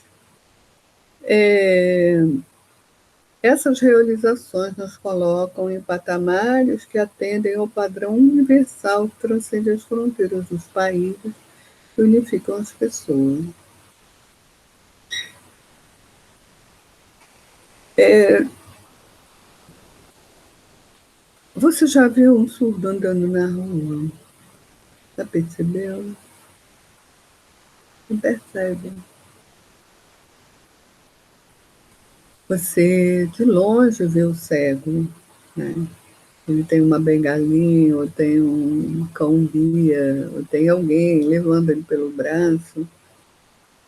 essas realizações nos colocam em patamares que atendem ao padrão universal que transcende as fronteiras dos países e unificam as pessoas. Você já viu um surdo andando na rua? Já percebeu? Não percebe. Você, de longe, vê o cego, né? Ele tem uma bengalinha, ou tem um cão-guia, ou tem alguém levando ele pelo braço.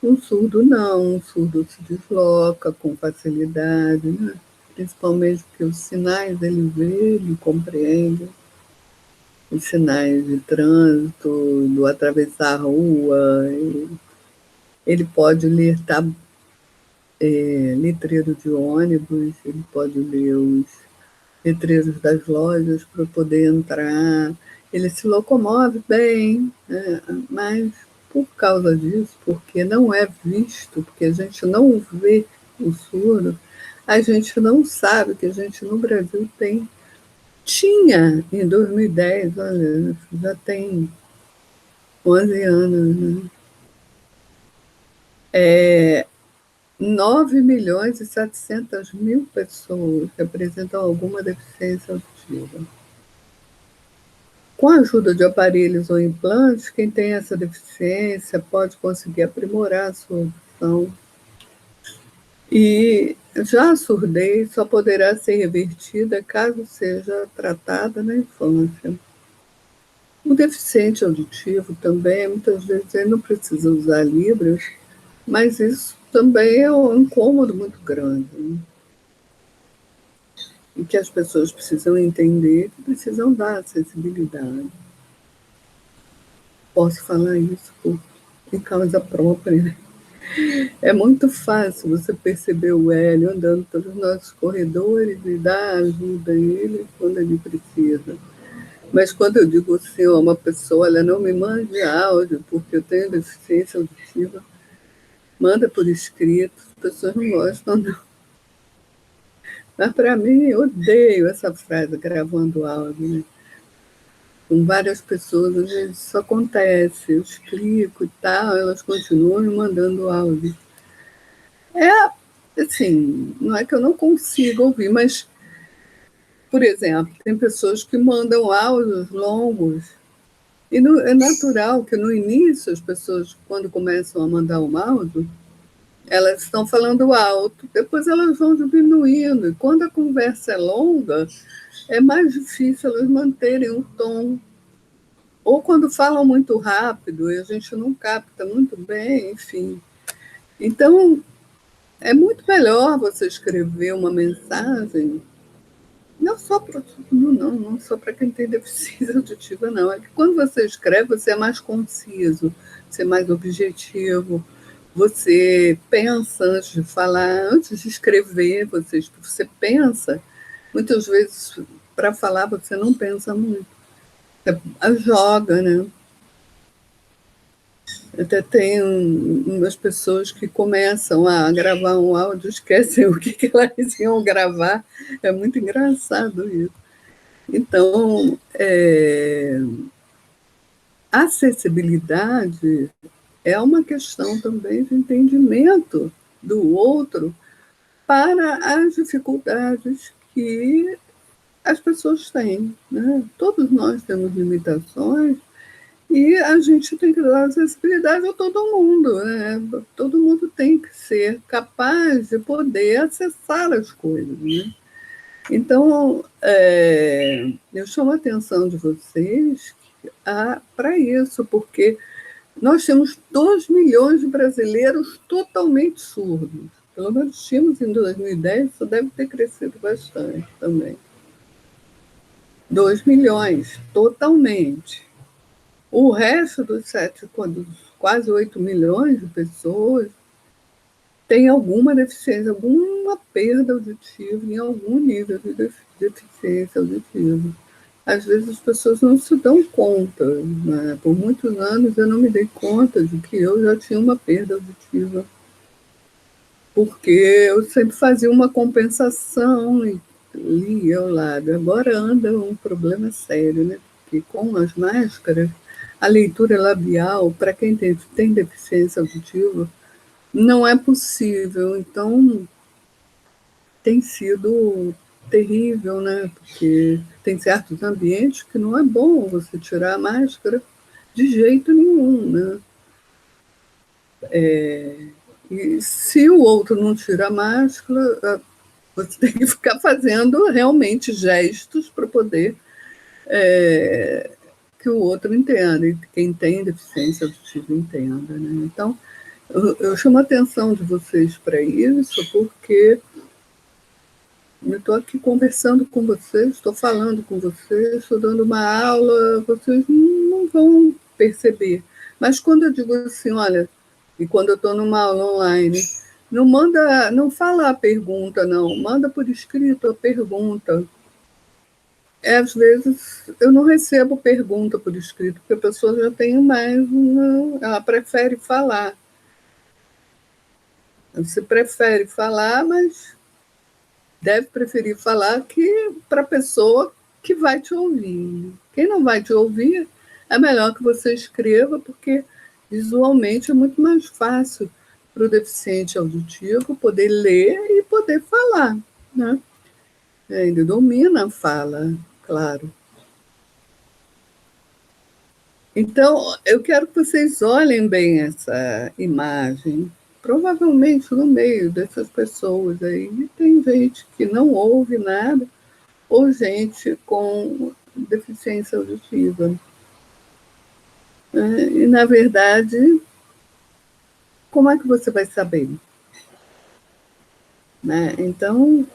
Um surdo não, um surdo se desloca com facilidade, né? Principalmente porque os sinais ele vê, ele compreende. Os sinais de trânsito, do atravessar a rua, ele pode ler letreiro de ônibus, ele pode ler os letreiros das lojas para poder entrar, ele se locomove bem, né? Mas por causa disso, porque não é visto, porque a gente não vê o surdo, a gente não sabe que a gente no Brasil tinha em 2010, olha, já tem 11 anos, né? 9.700.000 pessoas que apresentam alguma deficiência auditiva. Com a ajuda de aparelhos ou implantes, quem tem essa deficiência pode conseguir aprimorar a sua audição. E já a surdez só poderá ser revertida caso seja tratada na infância. O deficiente auditivo também, muitas vezes, ele não precisa usar Libras, mas isso também é um incômodo muito grande, né? E que as pessoas precisam entender, que precisam dar acessibilidade. Posso falar isso em causa própria, né? É muito fácil você perceber o Hélio andando pelos nossos corredores e dar ajuda a ele quando ele precisa. Mas quando eu digo assim, ó, uma pessoa, olha, não me mande áudio porque eu tenho deficiência auditiva, manda por escrito, as pessoas não gostam, não. Mas para mim, eu odeio essa frase, gravando áudio, né? Com várias pessoas, às vezes isso acontece, eu explico e tal, elas continuam me mandando áudio. Assim, não é que eu não consiga ouvir, mas, por exemplo, tem pessoas que mandam áudios longos, e é natural que no início as pessoas, quando começam a mandar um áudio, elas estão falando alto, depois elas vão diminuindo, e quando a conversa é longa, é mais difícil elas manterem o tom. Ou quando falam muito rápido e a gente não capta muito bem, enfim. Então, é muito melhor você escrever uma mensagem, não só para não só para quem tem deficiência auditiva, não. É que quando você escreve, você é mais conciso, você é mais objetivo, você pensa antes de falar, antes de escrever, você pensa. Muitas vezes, para falar, você não pensa muito. Você joga, né? Até tem umas pessoas que começam a gravar um áudio, esquecem o que elas iam gravar. É muito engraçado isso. Então, acessibilidade é uma questão também de entendimento do outro para as dificuldades que as pessoas têm, né? Todos nós temos limitações e a gente tem que dar acessibilidade a todo mundo, né? Todo mundo tem que ser capaz de poder acessar as coisas, né? Então, eu chamo a atenção de vocês para isso, porque nós temos 2 milhões de brasileiros totalmente surdos. Pelo menos tínhamos em 2010, isso deve ter crescido bastante também. 2 milhões, totalmente. O resto dos quase 8 milhões de pessoas tem alguma deficiência, alguma perda auditiva, em algum nível de deficiência auditiva. Às vezes as pessoas não se dão conta, né? Por muitos anos eu não me dei conta de que eu já tinha uma perda auditiva, porque eu sempre fazia uma compensação e lia ao lado. Agora anda um problema sério, né? Porque com as máscaras, a leitura labial, para quem tem deficiência auditiva, não é possível. Então, tem sido terrível, né? Porque tem certos ambientes que não é bom você tirar a máscara de jeito nenhum, né? E se o outro não tira a máscara, você tem que ficar fazendo realmente gestos para poder que o outro entenda, e quem tem deficiência auditiva entenda, né? Então, eu chamo a atenção de vocês para isso, porque eu estou aqui conversando com vocês, estou falando com vocês, estou dando uma aula, vocês não vão perceber. Mas quando eu digo assim, olha, e quando eu estou numa aula online, não fala a pergunta, não, manda por escrito a pergunta. Às vezes eu não recebo pergunta por escrito, porque a pessoa já tem mais ela prefere falar. Você prefere falar, mas deve preferir falar que para a pessoa que vai te ouvir. Quem não vai te ouvir, é melhor que você escreva, porque visualmente é muito mais fácil para o deficiente auditivo poder ler e poder falar, né? Ele domina a fala, claro. Então, eu quero que vocês olhem bem essa imagem. Provavelmente no meio dessas pessoas aí tem gente que não ouve nada, ou gente com deficiência auditiva. E, na verdade, como é que você vai saber? Né? Então,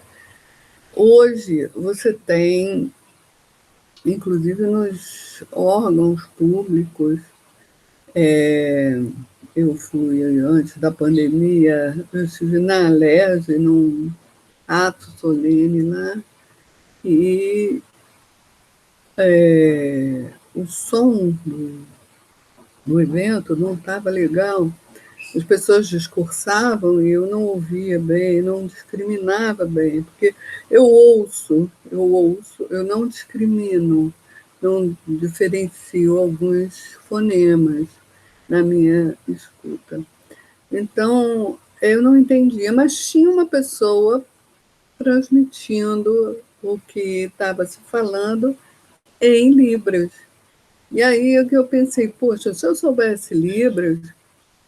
hoje, você tem, inclusive nos órgãos públicos, eu fui, antes da pandemia, eu estive na Alerj, num ato solene lá, e o som do evento não estava legal. As pessoas discursavam e eu não ouvia bem, não discriminava bem, porque eu não discrimino, não diferencio alguns fonemas na minha escuta. Então, eu não entendia, mas tinha uma pessoa transmitindo o que estava se falando em Libras. E aí é que eu pensei, poxa, se eu soubesse Libras,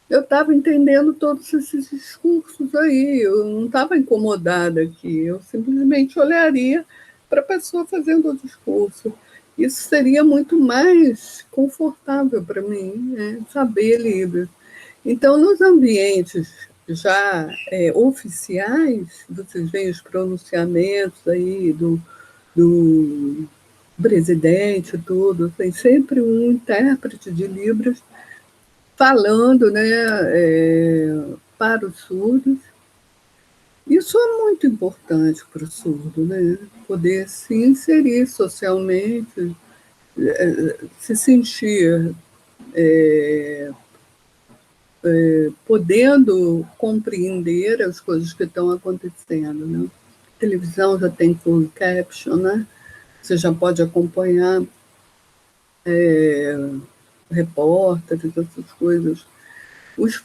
eu estava entendendo todos esses discursos aí, eu não estava incomodada aqui, eu simplesmente olharia para a pessoa fazendo o discurso. Isso seria muito mais confortável para mim, né, saber Libras. Então, nos ambientes já oficiais, vocês veem os pronunciamentos aí do presidente, tudo, tem sempre um intérprete de Libras falando, né, para os surdos. Isso é muito importante para o surdo, né? Poder se inserir socialmente, se sentir podendo compreender as coisas que estão acontecendo, né? A televisão já tem full caption, né? Você já pode acompanhar repórteres, essas coisas. Os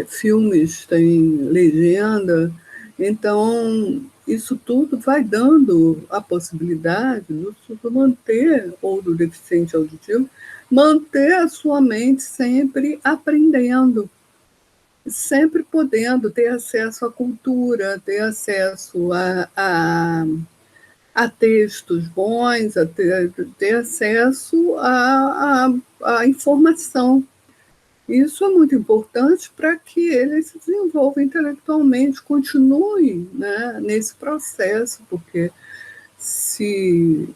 filmes têm legenda, então isso tudo vai dando a possibilidade do surdo manter, ou do deficiente auditivo, manter a sua mente sempre aprendendo, sempre podendo ter acesso à cultura, ter acesso a textos bons, a ter acesso à informação. Isso é muito importante para que ele se desenvolva intelectualmente, continue, né, nesse processo, porque se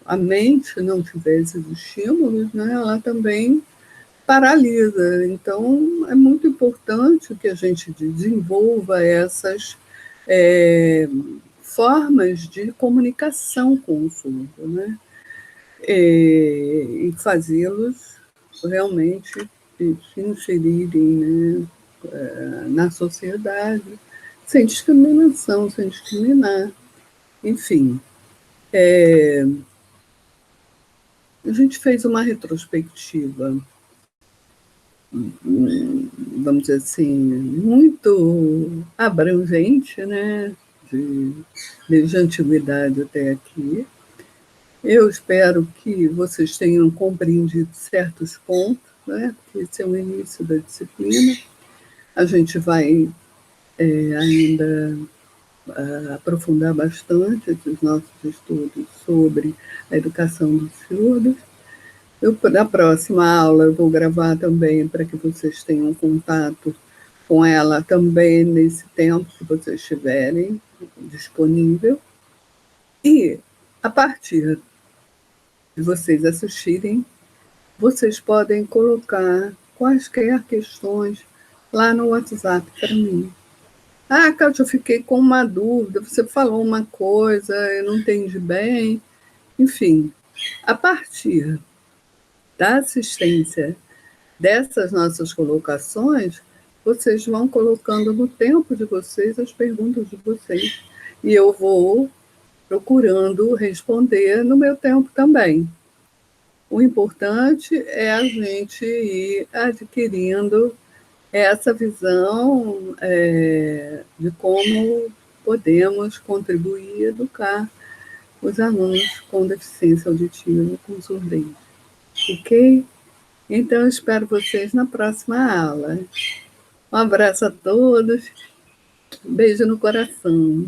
a mente não tiver esses estímulos, né, ela também paralisa. Então, é muito importante que a gente desenvolva essas formas de comunicação com o surdo, né? E fazê-los realmente se inserirem, né, na sociedade, sem discriminação, sem discriminar. Enfim, a gente fez uma retrospectiva, vamos dizer assim, muito abrangente, né, desde a antiguidade até aqui. Eu espero que vocês tenham compreendido certos pontos, né, porque esse é o início da disciplina. A gente vai ainda aprofundar bastante os nossos estudos sobre a educação dos surdos. Na próxima aula, eu vou gravar também para que vocês tenham contato com ela também nesse tempo que vocês tiverem disponível. E, a partir de vocês assistirem, vocês podem colocar quaisquer questões lá no WhatsApp para mim. Ah, Cátia, eu fiquei com uma dúvida, você falou uma coisa, eu não entendi bem. Enfim, a partir da assistência dessas nossas colocações, vocês vão colocando no tempo de vocês as perguntas de vocês. E eu vou procurando responder no meu tempo também. O importante é a gente ir adquirindo essa visão de como podemos contribuir e educar os alunos com deficiência auditiva, com surdez. Ok? Então, eu espero vocês na próxima aula. Um abraço a todos, beijo no coração.